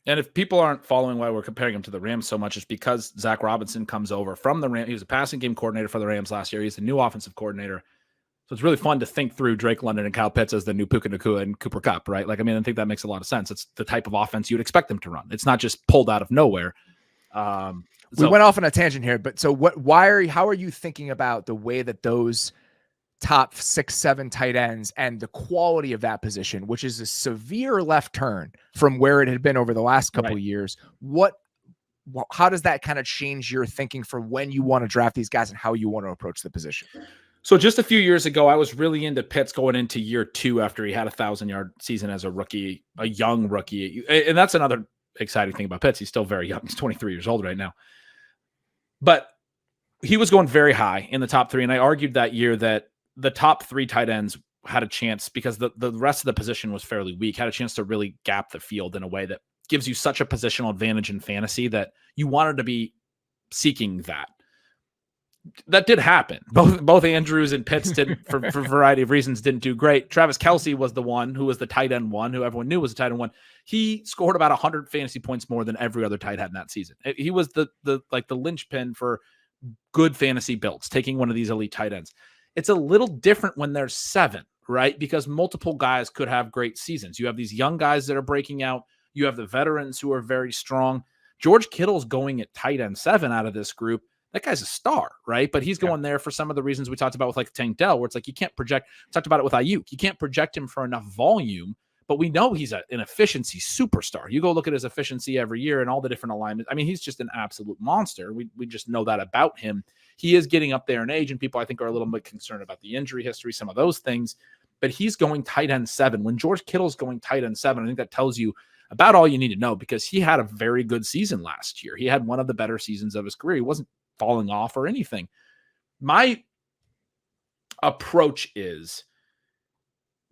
And if people aren't following why we're comparing him to the Rams so much, it's because Zach Robinson comes over from the Rams. He was a passing game coordinator for the Rams last year. He's the new offensive coordinator. So it's really fun to think through Drake London and Kyle Pitts as the new Puka Nacua and Cooper Kupp, right? Like, I mean, I think that makes a lot of sense. It's the type of offense you'd expect them to run. It's not just pulled out of nowhere.
We went off on a tangent here, but so how are you thinking about the way that those top 6, 7 tight ends and the quality of that position, which is a severe left turn from where it had been over the last couple of years? How does that kind of change your thinking for when you want to draft these guys and how you want to approach the position?
So just a few years ago, I was really into Pitts going into year 2 after he had a 1,000-yard season as a rookie, a young rookie. And that's another exciting thing about Pitts. He's still very young. He's 23 years old right now. But he was going very high in the top 3. And I argued that year that the top 3 tight ends had a chance, because the rest of the position was fairly weak, had a chance to really gap the field in a way that gives you such a positional advantage in fantasy that you wanted to be seeking that. That did happen. Both Andrews and Pitts didn't, for a variety of reasons, didn't do great. Travis Kelce was the one who was the tight end one, who everyone knew was the tight end one. He scored about 100 fantasy points more than every other tight end in that season. He was the linchpin for good fantasy builds, taking one of these elite tight ends. It's a little different when there's 7, right? Because multiple guys could have great seasons. You have these young guys that are breaking out. You have the veterans who are very strong. George Kittle's going at tight end 7 out of this group. That guy's a star, right? But he's going there for some of the reasons we talked about with like Tank Dell, where it's like you can't project. We talked about it with Ayuk. You can't project him for enough volume, but we know he's an efficiency superstar. You go look at his efficiency every year and all the different alignments. I mean, he's just an absolute monster. We just know that about him. He is getting up there in age, and people I think are a little bit concerned about the injury history, some of those things. But he's going tight end 7. When George Kittle's going tight end 7, I think that tells you about all you need to know, because he had a very good season last year. He had one of the better seasons of his career. He wasn't falling off or anything. My approach is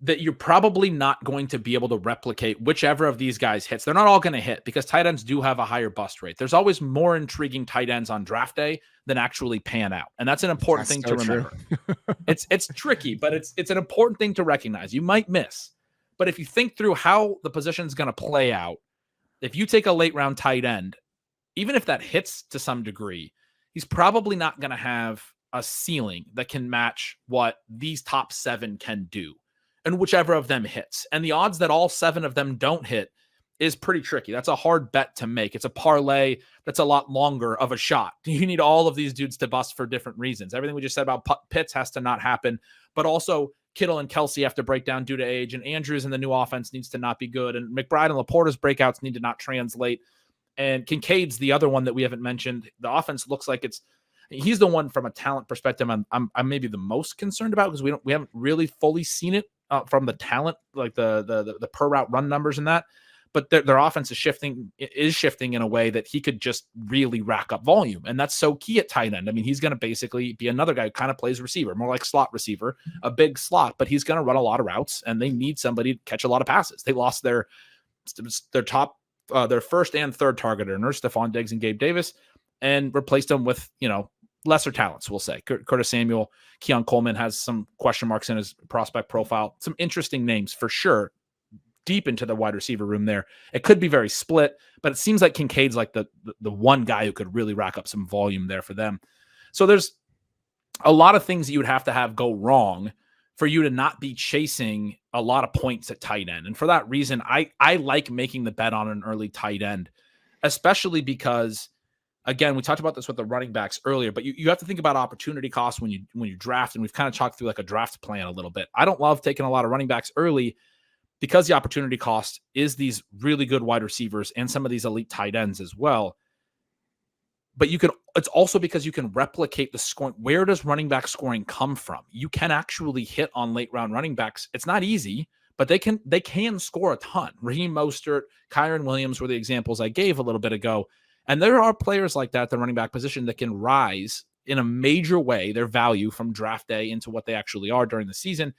that you're probably not going to be able to replicate whichever of these guys hits. They're not all going to hit, because tight ends do have a higher bust rate. There's always more intriguing tight ends on draft day than actually pan out. And that's an important thing to remember. It's tricky, but it's an important thing to recognize. You might miss, but if you think through how the position is going to play out, if you take a late round tight end, even if that hits to some degree, he's probably not going to have a ceiling that can match what these top 7 can do, and whichever of them hits. And the odds that all 7 of them don't hit is pretty tricky. That's a hard bet to make. It's a parlay that's a lot longer of a shot. You need all of these dudes to bust for different reasons. Everything we just said about Pitts has to not happen, but also Kittle and Kelce have to break down due to age, and Andrews in the new offense needs to not be good, and McBride and Laporta's breakouts need to not translate. And Kincaid's the other one that we haven't mentioned. The offense looks like he's the one from a talent perspective I'm maybe the most concerned about, because we haven't really fully seen it from the talent, like the per route run numbers and that. But their offense is shifting in a way that he could just really rack up volume. And that's so key at tight end. I mean, he's going to basically be another guy who kind of plays receiver, more like slot receiver, a big slot, but he's going to run a lot of routes, and they need somebody to catch a lot of passes. They lost their top, their first and third targeter, Stephon Diggs and Gabe Davis, and replaced them with, lesser talents, we'll say. Curtis Samuel, Keon Coleman has some question marks in his prospect profile. Some interesting names for sure, deep into the wide receiver room there. It could be very split, but it seems like Kincaid's like the one guy who could really rack up some volume there for them. So there's a lot of things that you would have to have go wrong for you to not be chasing a lot of points at tight end. And for that reason, I like making the bet on an early tight end, especially because, again, we talked about this with the running backs earlier, but you have to think about opportunity costs when you draft, and we've kind of talked through like a draft plan a little bit. I don't love taking a lot of running backs early, because the opportunity cost is these really good wide receivers and some of these elite tight ends as well. but it's also because you can replicate the scoring. Where does running back scoring come from? You can actually hit on late round running backs. It's not easy, but they can score a ton. Raheem Mostert, Kyron Williams were the examples I gave a little bit ago. And there are players like that at the running back position that can rise in a major way, their value from draft day into what they actually are during the season.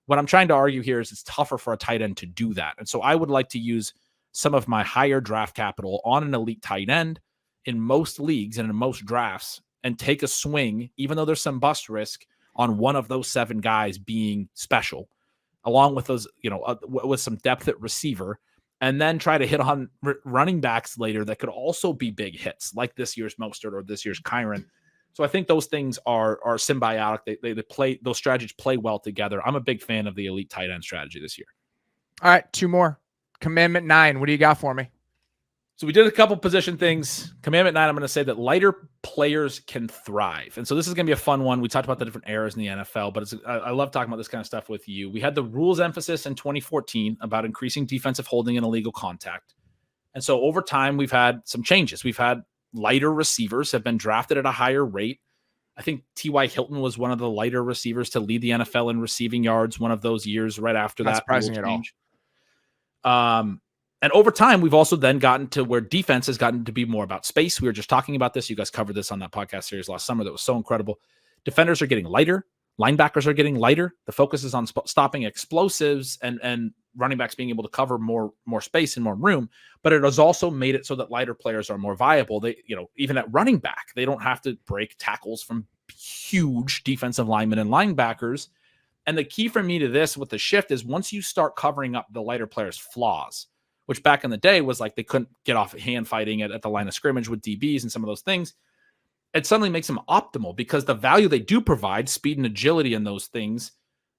What I'm trying to argue here is it's tougher for a tight end to do that. And so I would like to use some of my higher draft capital on an elite tight end in most leagues and in most drafts and take a swing, even though there's some bust risk, on one of those 7 guys being special, along with those, with some depth at receiver, and then try to hit on running backs later that could also be big hits, like this year's Mostert or this year's Kyron. So I think those things are symbiotic. They play, those strategies play well together. I'm a big fan of the elite tight end strategy this year.
All right, 2 more. Commandment 9. What do you got for me?
So we did a couple position things. Commandment 9, I'm going to say that lighter players can thrive. And so this is going to be a fun one. We talked about the different eras in the NFL, but I love talking about this kind of stuff with you. We had the rules emphasis in 2014 about increasing defensive holding and illegal contact. And so over time, we've had some changes. We've had lighter receivers have been drafted at a higher rate. I think T.Y. Hilton was one of the lighter receivers to lead the NFL in receiving yards one of those years right after
Not
that.
surprising at all.
And over time, we've also then gotten to where defense has gotten to be more about space. We were just talking about this. You guys covered this on that podcast series last summer. That was so incredible. Defenders are getting lighter. Linebackers are getting lighter. The focus is on stopping explosives and running backs being able to cover more space and more room. But it has also made it so that lighter players are more viable. They, even at running back, they don't have to break tackles from huge defensive linemen and linebackers. And the key for me to this with the shift is once you start covering up the lighter players' flaws, which back in the day was like they couldn't get off hand fighting at the line of scrimmage with DBs and some of those things, it suddenly makes them optimal because the value they do provide, speed and agility in those things,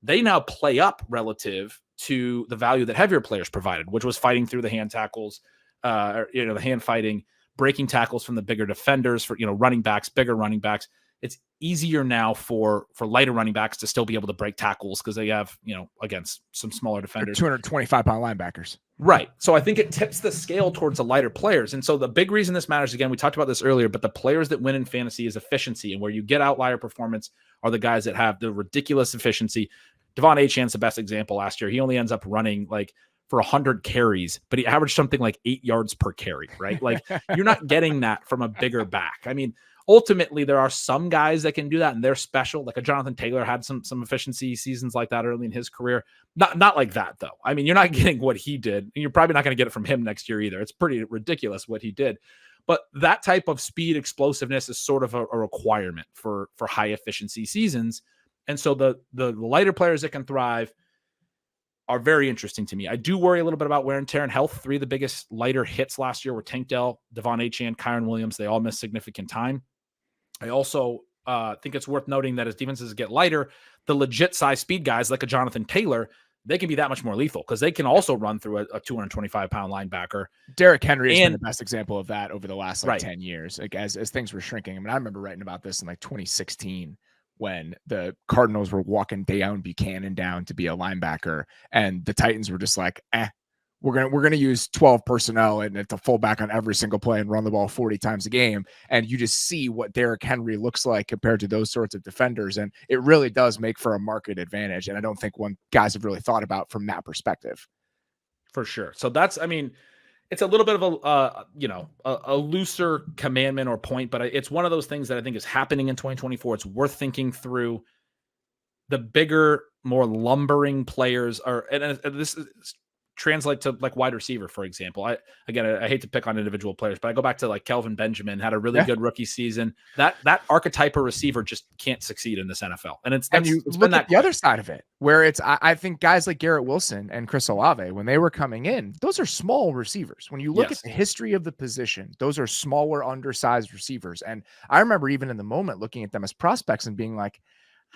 they now play up relative to the value that heavier players provided, which was fighting through the hand tackles, the hand fighting, breaking tackles from the bigger defenders for, running backs, bigger running backs. It's easier now for lighter running backs to still be able to break tackles because they have, against some smaller defenders.
225-pound linebackers.
Right. So I think it tips the scale towards the lighter players. And so the big reason this matters, again, we talked about this earlier, but the players that win in fantasy is efficiency. And where you get outlier performance are the guys that have the ridiculous efficiency. Devon Achane's the best example last year. He only ends up running for 100 carries, but he averaged something like 8 yards per carry, right? You're not getting that from a bigger back. I mean, ultimately, there are some guys that can do that, and they're special. Like a Jonathan Taylor had some efficiency seasons like that early in his career. Not like that, though. I mean, you're not getting what he did, and you're probably not going to get it from him next year either. It's pretty ridiculous what he did. But that type of speed explosiveness is sort of a requirement for high efficiency seasons. And so the lighter players that can thrive are very interesting to me. I do worry a little bit about wear and tear and health. 3 of the biggest lighter hits last year were Tank Dell, Devon Achane, Kyron Williams. They all missed significant time. I also think it's worth noting that as defenses get lighter, the legit size speed guys like a Jonathan Taylor, they can be that much more lethal because they can also run through a 225-pound linebacker.
Derrick Henry has been the best example of that over the last 10 years, as things were shrinking. I mean, I remember writing about this in 2016 when the Cardinals were walking Deion Buchanan down to be a linebacker, and the Titans were just like, we're gonna use 12 personnel and to full back on every single play and run the ball 40 times a game. And you just see what Derrick Henry looks like compared to those sorts of defenders. And it really does make for a market advantage. And I don't think guys have really thought about from that perspective.
For sure. So it's a little bit of a looser commandment or point, but it's one of those things that I think is happening in 2024. It's worth thinking through. The bigger, more lumbering players and this is translate to wide receiver, for example. I hate to pick on individual players, but I go back to Kelvin Benjamin had a really good rookie season. That archetype of receiver just can't succeed in this NFL. And it's
look at the other side of it, where I think guys like Garrett Wilson and Chris Olave, when they were coming in, those are small receivers. When you look at the history of the position, those are smaller, undersized receivers. And I remember even in the moment looking at them as prospects and being like,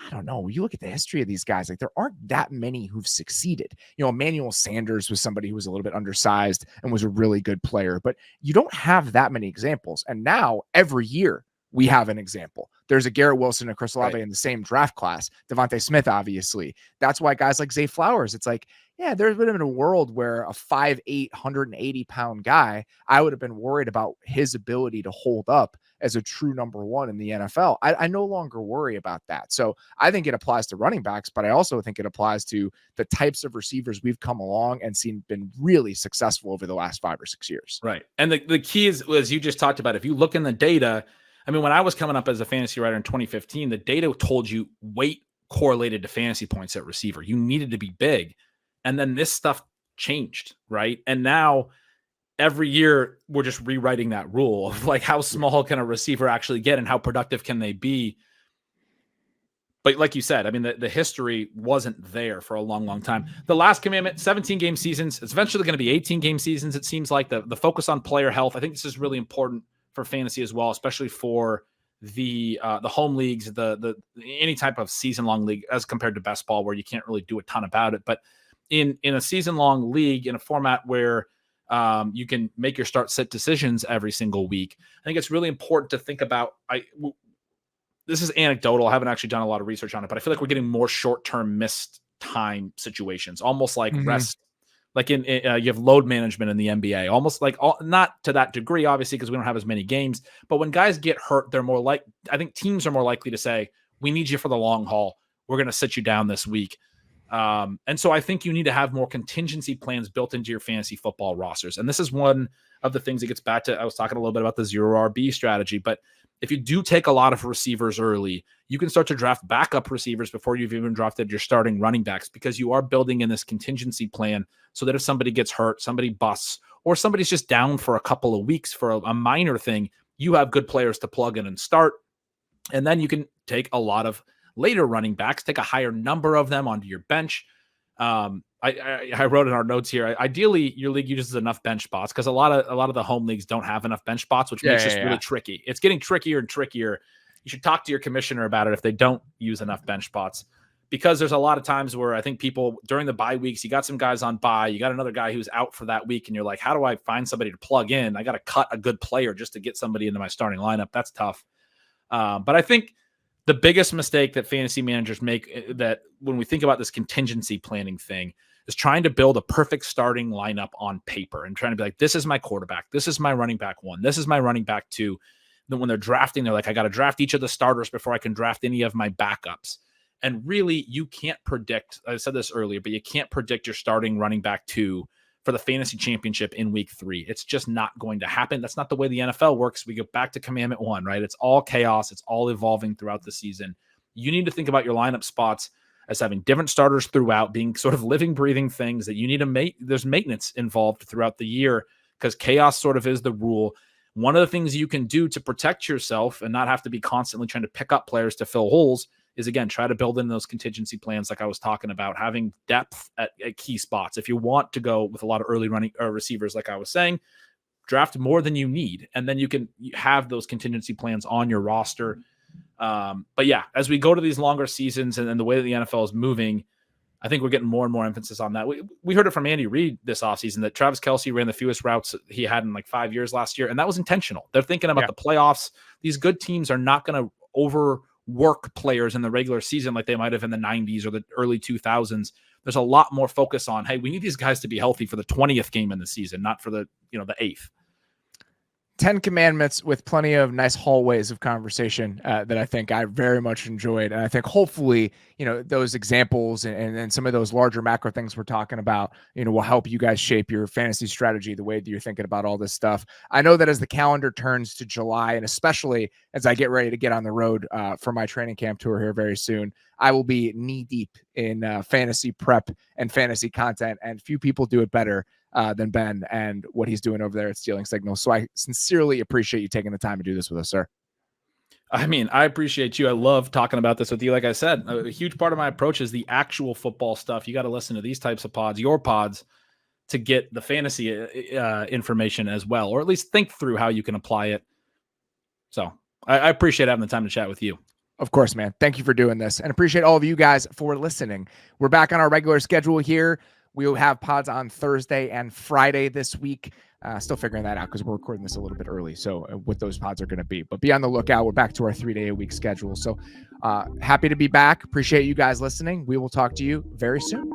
I don't know. You look at the history of these guys, there aren't that many who've succeeded. Emmanuel Sanders was somebody who was a little bit undersized and was a really good player, but you don't have that many examples. And now every year we have an example. There's a Garrett Wilson and Chris Olave in the same draft class. Devontae Smith, obviously. That's why guys like Zay Flowers, it's there's been a world where a 5'8", 180-pound guy, I would have been worried about his ability to hold up as a true number one in the NFL. I no longer worry about that. So I think it applies to running backs, but I also think it applies to the types of receivers we've come along and seen been really successful over the last 5 or 6 years.
Right. And the key is, as you just talked about, if you look in the data, I mean, when I was coming up as a fantasy writer in 2015, the data told you weight correlated to fantasy points at receiver. You needed to be big. And then this stuff changed, right? And now every year we're just rewriting that rule of like how small can a receiver actually get and how productive can they be. But like you said, I mean, the history wasn't there for a long, long time. The last commandment, 17 game seasons. It's eventually going to be 18 game seasons. It seems like the focus on player health. I think this is really important for fantasy as well, especially for the home leagues, the any type of season long league as compared to best ball where you can't really do a ton about it. But in a season long league, in a format where you can make your start sit decisions every single week, I think it's really important to think about. This is anecdotal. I haven't actually done a lot of research on it, but I feel like we're getting more short-term missed time situations, almost like rest, like you have load management in the NBA, almost like not to that degree, obviously, because we don't have as many games, but when guys get hurt, I think teams are more likely to say, we need you for the long haul. We're going to sit you down this week. And so I think you need to have more contingency plans built into your fantasy football rosters. And this is one of the things that gets back to, I was talking a little bit about the 0 RB strategy, but if you do take a lot of receivers early, you can start to draft backup receivers before you've even drafted your starting running backs, because you are building in this contingency plan so that if somebody gets hurt, somebody busts, or somebody's just down for a couple of weeks for a minor thing, you have good players to plug in and start. And then you can take a lot of later running backs, take a higher number of them onto your bench. I wrote in our notes here, ideally your league uses enough bench spots, because a lot of the home leagues don't have enough bench spots, which makes this really tricky. It's getting trickier and trickier. You should talk to your commissioner about it if they don't use enough bench spots, because there's a lot of times where I think people during the bye weeks, you got some guys on bye, you got another guy who's out for that week, and you're like, how do I find somebody to plug in? I got to cut a good player just to get somebody into my starting lineup. That's tough. But I think the biggest mistake that fantasy managers make, that when we think about this contingency planning thing, is trying to build a perfect starting lineup on paper and trying to be like, this is my quarterback, this is my running back 1, this is my running back 2. Then when they're drafting, they're like, I got to draft each of the starters before I can draft any of my backups. And really, you can't predict, I said this earlier, but you can't predict your starting running back 2 for the fantasy championship in week 3. It's just not going to happen. That's not the way the NFL works. We go back to commandment 1, right? It's all chaos. It's all evolving throughout the season. You need to think about your lineup spots as having different starters throughout, being sort of living, breathing things that you need to there's maintenance involved throughout the year, because chaos sort of is the rule. One of the things you can do to protect yourself and not have to be constantly trying to pick up players to fill holes is, again, try to build in those contingency plans like I was talking about, having depth at key spots. If you want to go with a lot of early running receivers, like I was saying, draft more than you need, and then you have those contingency plans on your roster. But yeah, as we go to these longer seasons and the way that the NFL is moving, I think we're getting more and more emphasis on that. We heard it from Andy Reid this offseason that Travis Kelce ran the fewest routes he had in like 5 years last year, and that was intentional. They're thinking about the playoffs. These good teams are not going to overwork players in the regular season like they might have in the 90s or the early 2000s. There's a lot more focus on, hey, we need these guys to be healthy for the 20th game in the season, not for the 8th.
10 commandments with plenty of nice hallways of conversation that I think I very much enjoyed. And I think hopefully, those examples and some of those larger macro things we're talking about, will help you guys shape your fantasy strategy, the way that you're thinking about all this stuff. I know that as the calendar turns to July, and especially as I get ready to get on the road for my training camp tour here very soon, I will be knee deep in fantasy prep and fantasy content, and few people do it better than Ben and what he's doing over there at Stealing Signals. So I sincerely appreciate you taking the time to do this with us, sir.
I mean, I appreciate you. I love talking about this with you. Like I said, a huge part of my approach is the actual football stuff. You got to listen to these types of pods, your pods, to get the fantasy information as well, or at least think through how you can apply it. So I appreciate having the time to chat with you.
Of course, man. Thank you for doing this, and appreciate all of you guys for listening. We're back on our regular schedule here. We will have pods on Thursday and Friday this week. Still figuring that out because we're recording this a little bit early. So what those pods are going to be, but be on the lookout. We're back to our 3-day-a-week schedule. So happy to be back. Appreciate you guys listening. We will talk to you very soon.